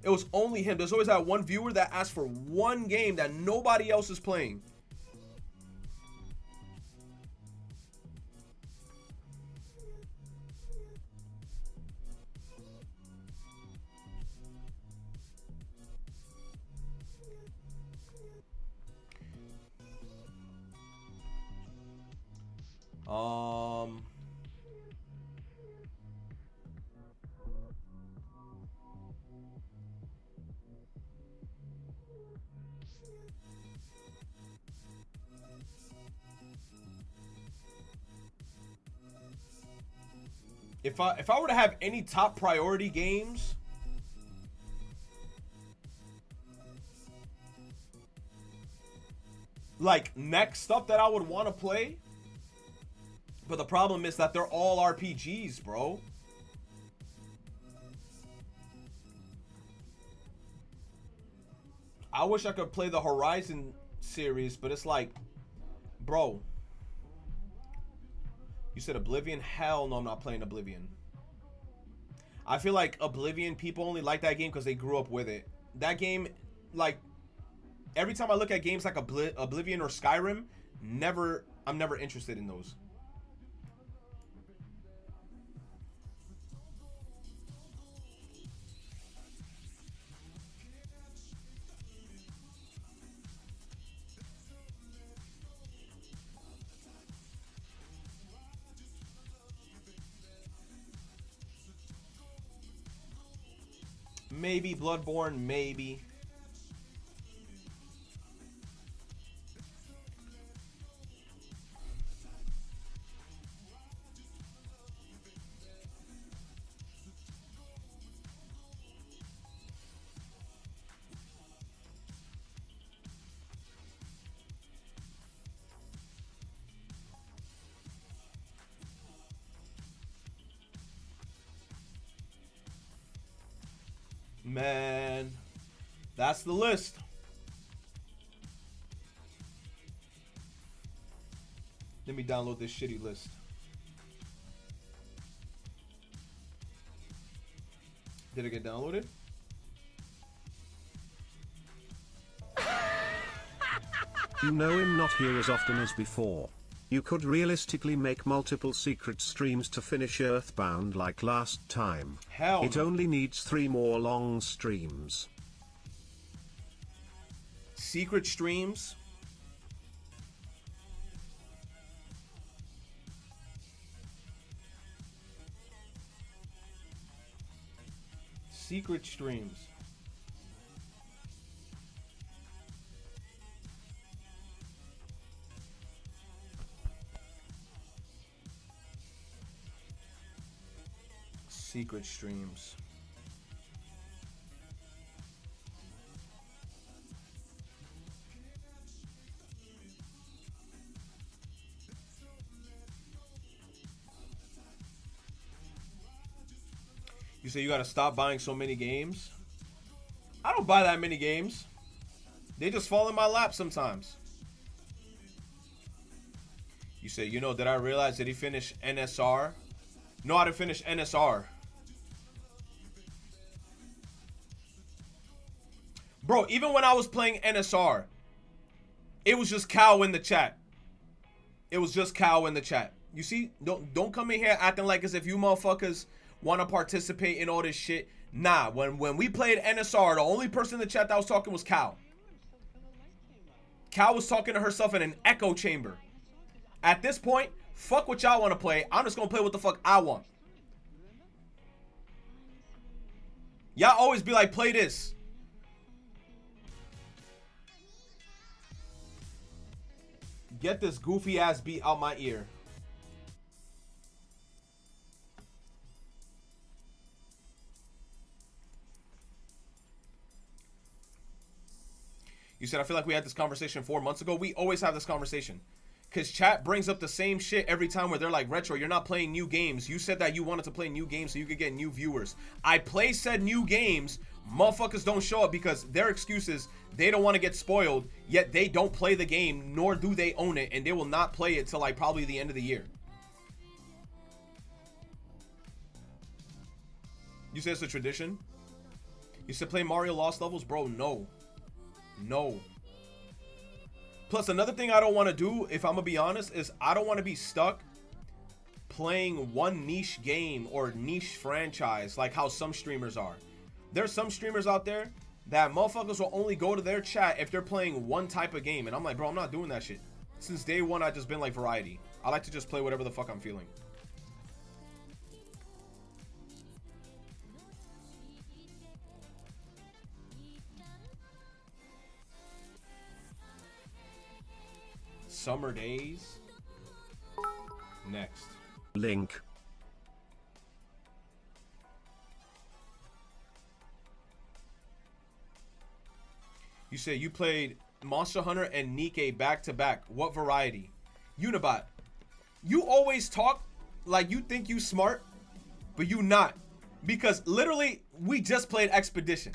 It was only him. There's always that one viewer that asked for one game that nobody else is playing. If I were to have any top priority games, like next stuff that I would want to play, but the problem is that they're all RPGs, bro. I wish I could play the Horizon series, but it's like, bro. You said Oblivion? Hell no, I'm not playing Oblivion. I feel like Oblivion, people only like that game because they grew up with it. That game, like, every time I look at games like Oblivion or Skyrim, I'm never interested in those. Maybe Bloodborne, maybe. Man, that's the list. Let me download this shitty list. Did it get downloaded? You know him not here as often as before. You could realistically make multiple secret streams to finish Earthbound like last time. Hell It no. only needs 3 more long streams. Secret streams? Secret streams. Secret streams. You say you gotta stop buying so many games? I don't buy that many games. They just fall in my lap sometimes. You say, you know, did I realize that he finished NSR? No, I didn't finish NSR. Bro, even when I was playing NSR, it was just Cow in the chat. It was just Cow in the chat. You see, don't come in here acting like as if you motherfuckers want to participate in all this shit. Nah, when we played NSR, the only person in the chat that was talking was Cow. Cow was talking to herself in an echo chamber. At this point, fuck what y'all want to play. I'm just going to play what the fuck I want. Y'all always be like, play this. Get this goofy ass beat out my ear. You said, I feel like we had this conversation 4 months ago. We always have this conversation. Because chat brings up the same shit every time where they're like, Retro, you're not playing new games. You said that you wanted to play new games so you could get new viewers. I play said new games. Motherfuckers don't show up because their excuse is they don't want to get spoiled, yet they don't play the game, nor do they own it, and they will not play it till like probably the end of the year. You said it's a tradition? You said play Mario Lost Levels? Bro, no. No. Plus, another thing I don't want to do, if I'm going to be honest, is I don't want to be stuck playing one niche game or niche franchise like how some streamers are. There's some streamers out there that motherfuckers will only go to their chat if they're playing one type of game. And I'm like, bro, I'm not doing that shit. Since day one, I've just been like variety. I like to just play whatever the fuck I'm feeling. Summer days. Next. Link. You say you played Monster Hunter and Nikke back to back. What variety? Unibot. You always talk like you think you smart, but you not. Because literally, we just played Expedition.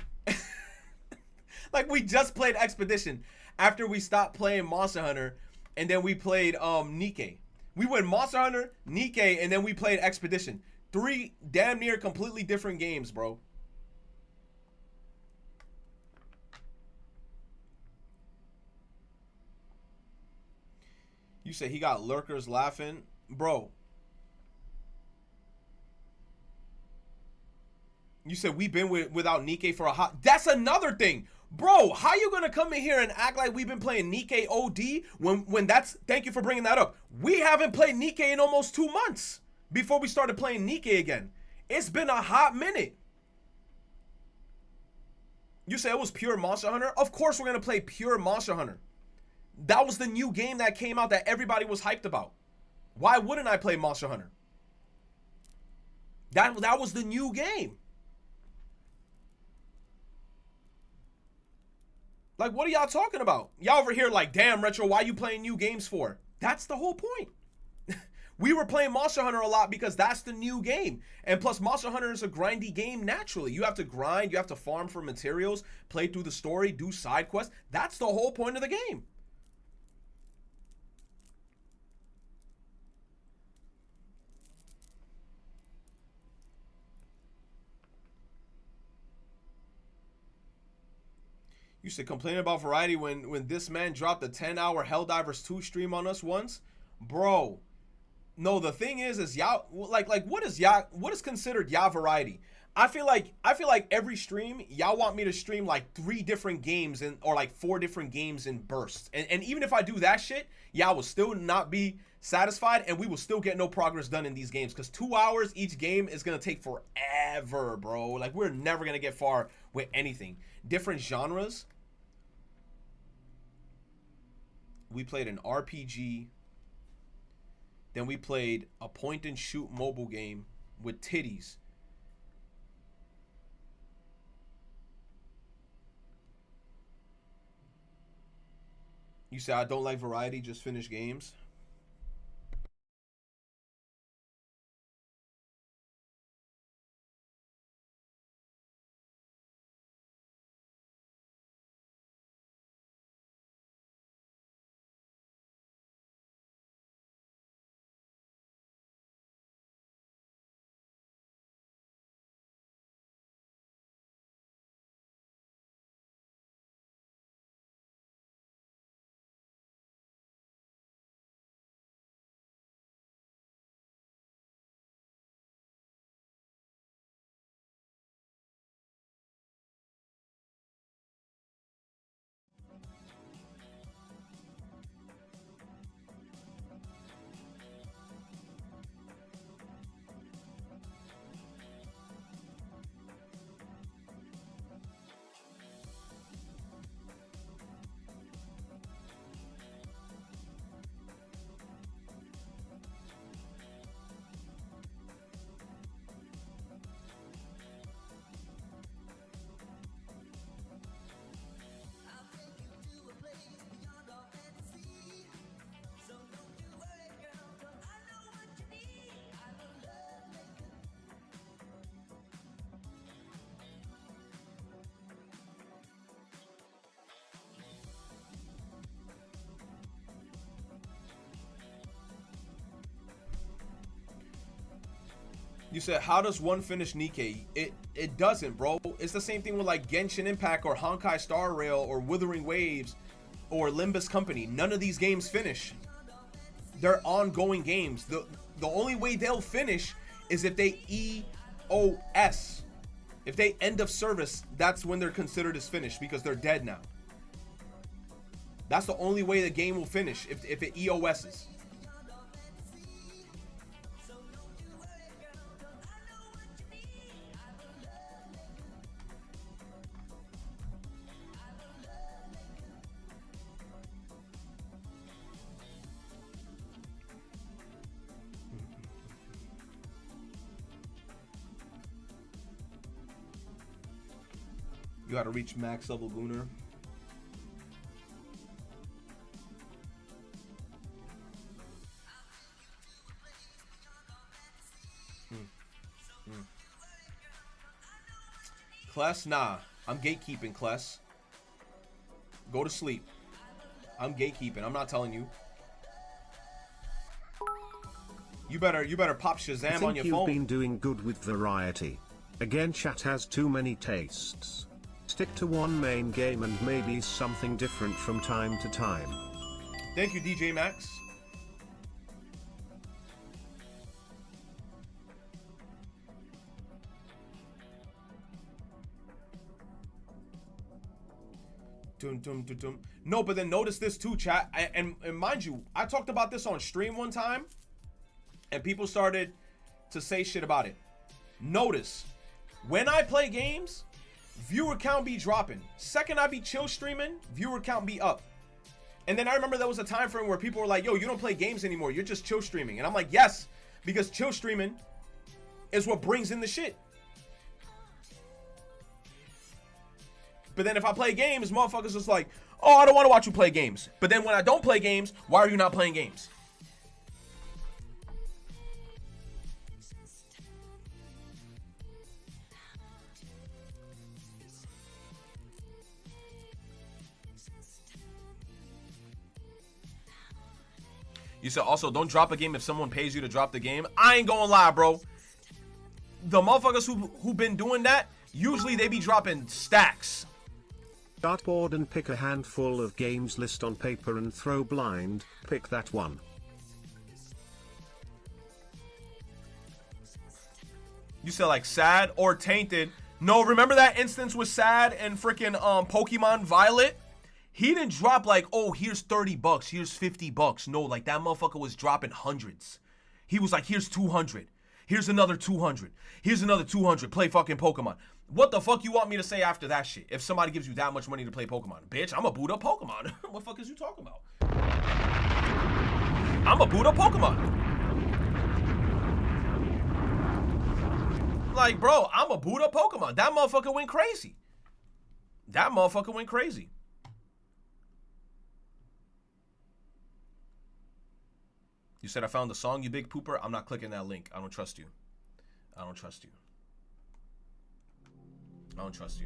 Like, we just played Expedition after we stopped playing Monster Hunter, and then we played Nikke. We went Monster Hunter, Nikke, and then we played Expedition. 3 damn near completely different games, bro. You say he got lurkers laughing. Bro. You said we've been without Nikke for a hot... That's another thing. Bro, how you gonna come in here and act like we've been playing Nikke OD when that's... Thank you for bringing that up. We haven't played Nikke in almost 2 months before we started playing Nikke again. It's been a hot minute. You say it was pure Monster Hunter? Of course we're gonna play pure Monster Hunter. That was the new game that came out that everybody was hyped about. Why wouldn't I play Monster Hunter? That was the new game. Like, what are y'all talking about? Y'all over here like, damn, Retro, why you playing new games for? That's the whole point. We were playing Monster Hunter a lot because that's the new game. And plus, Monster Hunter is a grindy game naturally. You have to grind, you have to farm for materials, play through the story, do side quests. That's the whole point of the game. Used to complain about variety when this man dropped a 10-hour Helldivers 2 stream on us once. Bro. No, the thing is y'all like what is considered y'all variety? I feel like every stream y'all want me to stream like 3 different games or like 4 different games in bursts. And even if I do that shit, y'all will still not be satisfied and we will still get no progress done in these games because 2 hours each game is going to take forever, bro. Like we're never going to get far with anything. Different genres. We played an RPG. Then we played a point and shoot mobile game with titties. You say I don't like variety, just finish games. You said, how does one finish Nikkei? It doesn't, bro. It's the same thing with like Genshin Impact or Honkai Star Rail or Wuthering Waves or Limbus Company. None of these games finish. They're ongoing games. The only way they'll finish is if they EOS. If they end of service, that's when they're considered as finished because they're dead now. That's the only way the game will finish, if it EOS's. You gotta reach max level Gunnar. Kless, nah. I'm gatekeeping, Kless. Go to sleep. I'm gatekeeping. I'm not telling you. You better pop Shazam on your phone. You've been doing good with variety. Again, chat has too many tastes. Stick to one main game and maybe something different from time to time. Thank you, DJ Max. Dum, dum, dum, dum. No, but then notice this too, chat. And mind you, I talked about this on stream one time, and people started to say shit about it. Notice, when I play games, viewer count be dropping. Second I be chill streaming, viewer count be up. And then I remember there was a time frame where people were like, yo, you don't play games anymore, you're just chill streaming. And I'm like, yes, because chill streaming is what brings in the shit. But then if I play games, motherfuckers just like, oh, I don't want to watch you play games. But then when I don't play games, why are you not playing games? You said also, don't drop a game if someone pays you to drop the game. I ain't gonna lie, bro. The motherfuckers who been doing that, usually they be dropping stacks. Dartboard and pick a handful of games list on paper and throw blind, pick that one. You said like sad or tainted. No, remember that instance with sad and freaking Pokemon Violet? He didn't drop like, oh, here's $30, here's $50. No, like that motherfucker was dropping hundreds. He was like, here's 200. Here's another 200. Here's another 200. Play fucking Pokemon. What the fuck you want me to say after that shit? If somebody gives you that much money to play Pokemon. Bitch, I'm a boot up Pokemon. What the fuck is you talking about? I'm a boot up Pokemon. Like, bro, I'm a boot up Pokemon. That motherfucker went crazy. That motherfucker went crazy. You said I found the song, you big pooper. I'm not clicking that link. I don't trust you. I don't trust you. I don't trust you.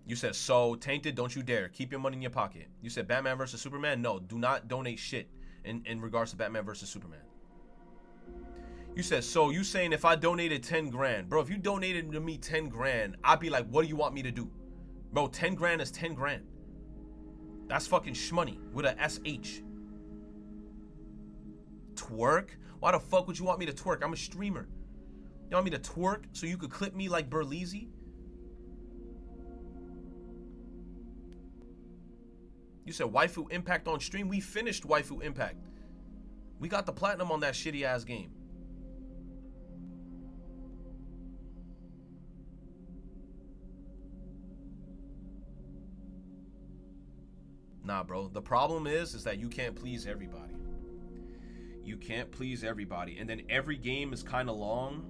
You said, so tainted, don't you dare. Keep your money in your pocket. You said Batman versus Superman. No, do not donate shit in regards to Batman versus Superman. You said, so you saying if I donated 10 grand, bro, if you donated to me 10 grand, I'd be like, what do you want me to do? Bro, 10 grand is 10 grand. That's fucking shmoney with a SH. Twerk? Why the fuck would you want me to twerk? I'm a streamer. You want me to twerk so you could clip me like Berleezy? You said waifu impact on stream. We finished waifu impact. We got the platinum on that shitty ass game. Nah, bro. The problem is that you can't please everybody. You can't please everybody. And then every game is kind of long.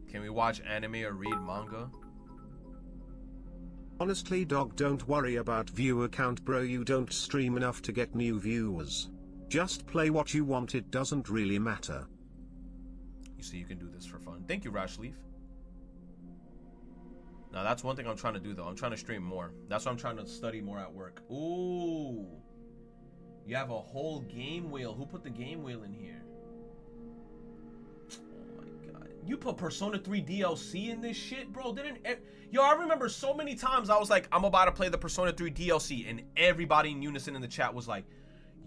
Can we watch anime or read manga? Honestly, dog, don't worry about viewer count, bro. You don't stream enough to get new viewers. Just play what you want, it doesn't really matter. You see, you can do this for fun. Thank you, Rashleaf. Now, that's one thing I'm trying to do, though. I'm trying to stream more. That's why I'm trying to study more at work. Ooh. You have a whole game wheel. Who put the game wheel in here? Oh, my God. You put Persona 3 DLC in this shit, bro? Yo, I remember so many times I was like, I'm about to play the Persona 3 DLC, and everybody in unison in the chat was like,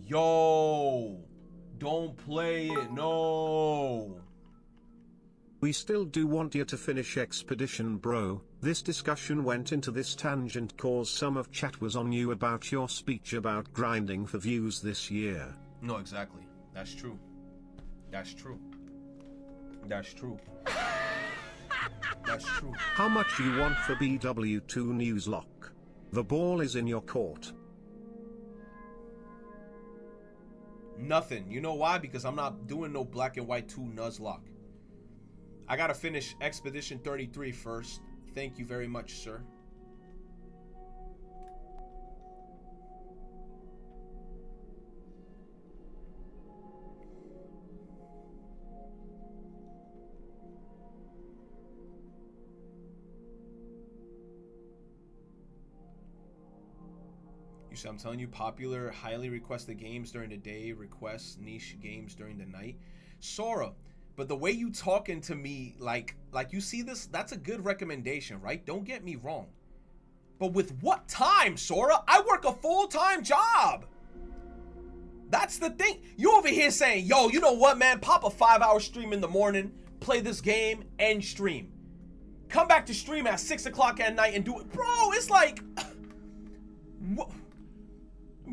yo, don't play it. No. We still do want you to finish Expedition, bro. This discussion went into this tangent cause some of chat was on you about your speech about grinding for views this year. No, exactly. That's true. That's true. That's true. That's true. How much you want for BW2 Newslock? The ball is in your court. Nothing. You know why? Because I'm not doing no black and white 2 Nuzlocke. I gotta finish Expedition 33 first. Thank you very much, sir. You see, I'm telling you, popular, highly requested games during the day, requests niche games during the night. Sora. But the way you talking to me, like you see this, that's a good recommendation, right? Don't get me wrong. But with what time, Sora? I work a full-time job. That's the thing. You over here saying, yo, you know what, man? Pop a 5-hour stream in the morning, play this game, and stream. Come back to stream at 6 o'clock at night and do it. Bro, it's like...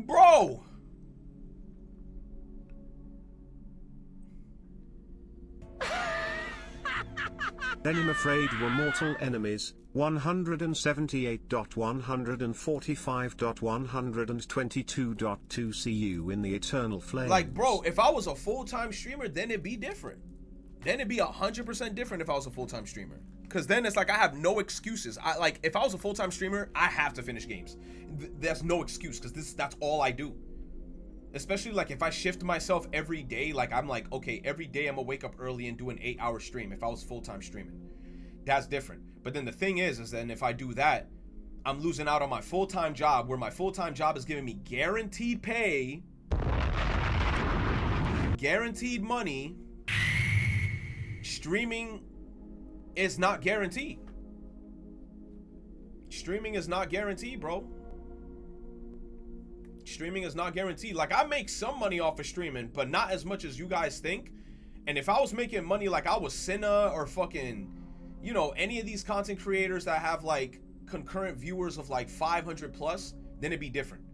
Bro. Then I'm afraid we're mortal enemies. 178.145.122.2 see you in the eternal flames. Like, bro, if I was a full-time streamer, then it'd be different. Then it'd be 100% different if I was a full-time streamer. Because then it's like I have no excuses. Like if I was a full-time streamer, I have to finish games. There's no excuse because that's all I do. Especially like if I shift myself every day, like I'm like, okay, every day I'm gonna wake up early and do an 8-hour stream if I was full-time streaming. That's different. But then the thing is then if I do that, I'm losing out on my full-time job, where my full-time job is giving me guaranteed pay, guaranteed money. Streaming is not guaranteed. Streaming is not guaranteed, bro. Streaming is not guaranteed. Like, I make some money off of streaming, but not as much as you guys think. And if I was making money like I was Cinna or fucking, you know, any of these content creators that have like concurrent viewers of like 500 plus, then it'd be different.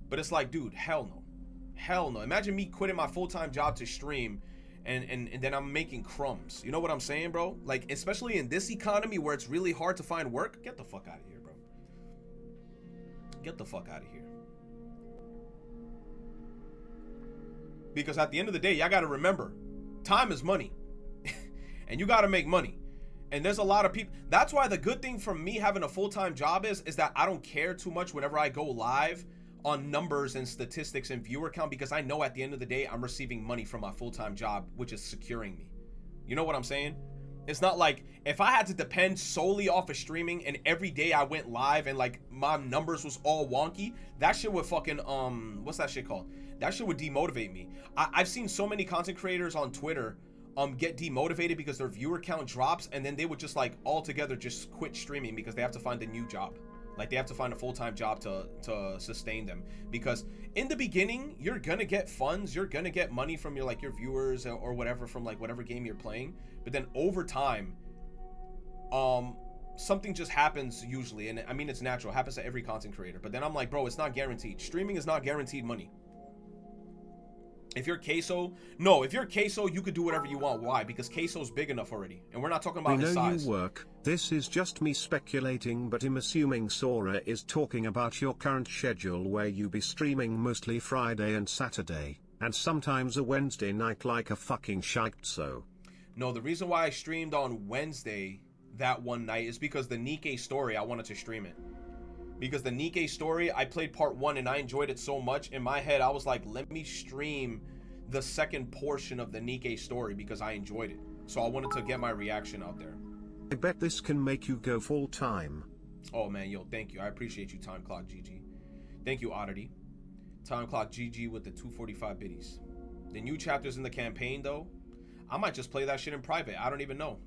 But it's like, dude, hell no. Hell no. Imagine me quitting my full-time job to stream and then I'm making crumbs. You know what I'm saying, bro? Like, especially in this economy where it's really hard to find work. Get the fuck out of here, bro. Get the fuck out of here. Because at the end of the day, y'all gotta remember, time is money. And you gotta make money. And there's a lot of people. That's why the good thing from me having a full-time job is that I don't care too much whenever I go live on numbers and statistics and viewer count, because I know at the end of the day, I'm receiving money from my full-time job, which is securing me. You know what I'm saying? It's not like if I had to depend solely off of streaming and every day I went live and like my numbers was all wonky, that shit would fucking, what's that shit called? That shit would demotivate me. I've seen so many content creators on Twitter get demotivated because their viewer count drops, and then they would just like altogether just quit streaming because they have to find a new job. Like they have to find a full-time job to sustain them. Because in the beginning, you're gonna get funds, you're gonna get money from your viewers or whatever from like whatever game you're playing. But then over time, something just happens usually, and I mean it's natural, it happens to every content creator. But then I'm like, bro, it's not guaranteed. Streaming is not guaranteed money. If you're Queso, no, if you're Queso, you could do whatever you want. Why? Because Queso's big enough already. And we're not talking about his size. You work. This is just me speculating, but I'm assuming Sora is talking about your current schedule where you be streaming mostly Friday and Saturday, and sometimes a Wednesday night like a fucking shite. No, the reason why I streamed on Wednesday that one night is because the Nikkei story, I wanted to stream it. Because the Nikkei story, I played part 1 and I enjoyed it so much. In my head, I was like, let me stream the second portion of the Nikkei story because I enjoyed it. So I wanted to get my reaction out there. I bet this can make you go full time. Oh man, yo, thank you. I appreciate you, Time Clock GG. Thank you, Oddity. Time Clock GG with the 245 biddies. The new chapters in the campaign, though, I might just play that shit in private. I don't even know.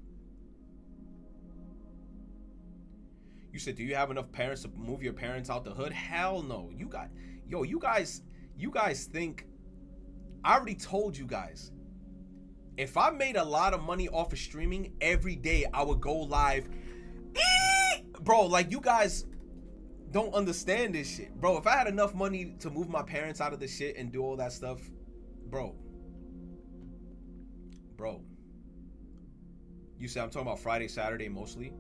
You said, do you have enough parents to move your parents out the hood? Hell no. You guys think, I already told you guys, if I made a lot of money off of streaming every day, I would go live. Bro, like you guys don't understand this shit. Bro, if I had enough money to move my parents out of the shit and do all that stuff, bro. You said I'm talking about Friday, Saturday mostly.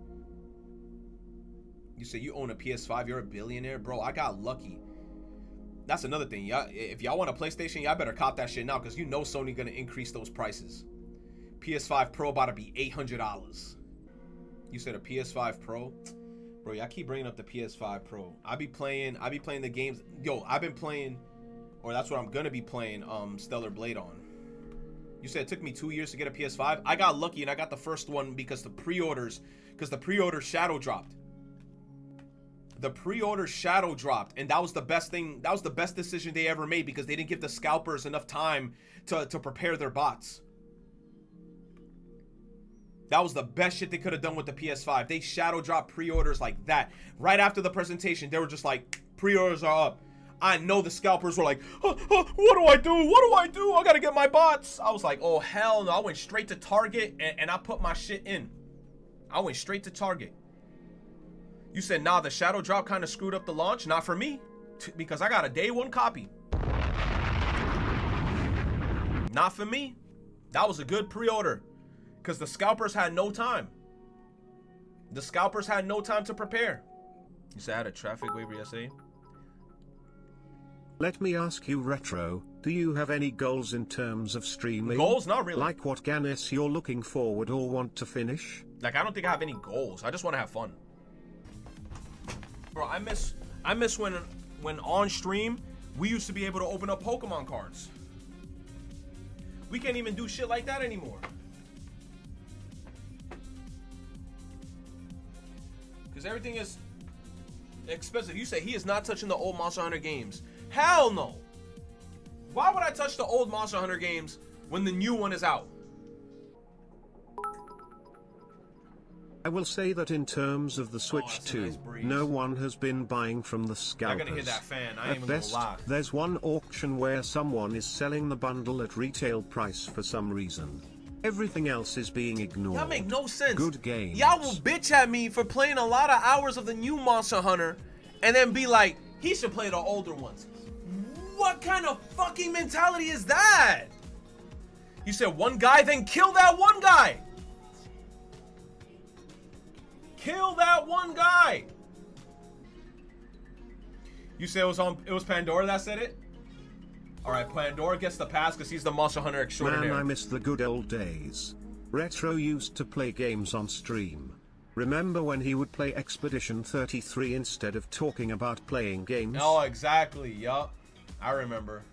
You say you own a PS5, you're a billionaire? Bro, I got lucky. That's another thing. Y'all, if y'all want a PlayStation, y'all better cop that shit now because you know Sony gonna increase those prices. PS5 Pro about to be $800. You said a PS5 Pro? Bro, y'all keep bringing up the PS5 Pro. I be playing the games. Yo, I've been playing, or that's what I'm gonna be playing, Stellar Blade on. You said it took me 2 years to get a PS5. I got lucky and I got the first one because the pre-orders shadow dropped. The pre-order shadow dropped, and that was the best thing. That was the best decision they ever made because they didn't give the scalpers enough time to prepare their bots. That was the best shit they could have done with the PS5. They shadow dropped pre-orders like that. Right after the presentation, they were just like, pre-orders are up. I know the scalpers were like, what do I do? What do I do? I gotta get my bots. I was like, oh, hell no. I went straight to Target, and I put my shit in. I went straight to Target. You said, nah, the shadow drop kind of screwed up the launch. Not for me, because I got a day one copy. Not for me. That was a good pre-order, because the scalpers had no time. The scalpers had no time to prepare. You said I had a traffic waiver yesterday. Let me ask you, Retro, do you have any goals in terms of streaming? Goals? Not really. Like what Ganis you're looking forward or want to finish? Like, I don't think I have any goals. I just want to have fun. Bro, I miss when on stream, we used to be able to open up Pokemon cards. We can't even do shit like that anymore. Because everything is expensive. You say he is not touching the old Monster Hunter games. Hell no. Why would I touch the old Monster Hunter games when the new one is out? I will say that in terms of the Switch 2, nice breeze. no one has been buying from the scalpers. You're gonna hear that fan. I ain't At even best, gonna lie. there's one auction where someone is selling the bundle at retail price for some reason. Everything else is being ignored. That make no sense. Good games. Y'all will bitch at me for playing a lot of hours of the new Monster Hunter and then be like, he should play the older ones. What kind of fucking mentality is that? You said one guy, then kill that one guy. Kill that one guy. You said it was Pandora that said it? Alright, Pandora gets the pass because he's the Monster Hunter extraordinaire. Man, I miss the good old days. Retro used to play games on stream. Remember when he would play Expedition 33 instead of talking about playing games? Oh, exactly. Yup. I remember.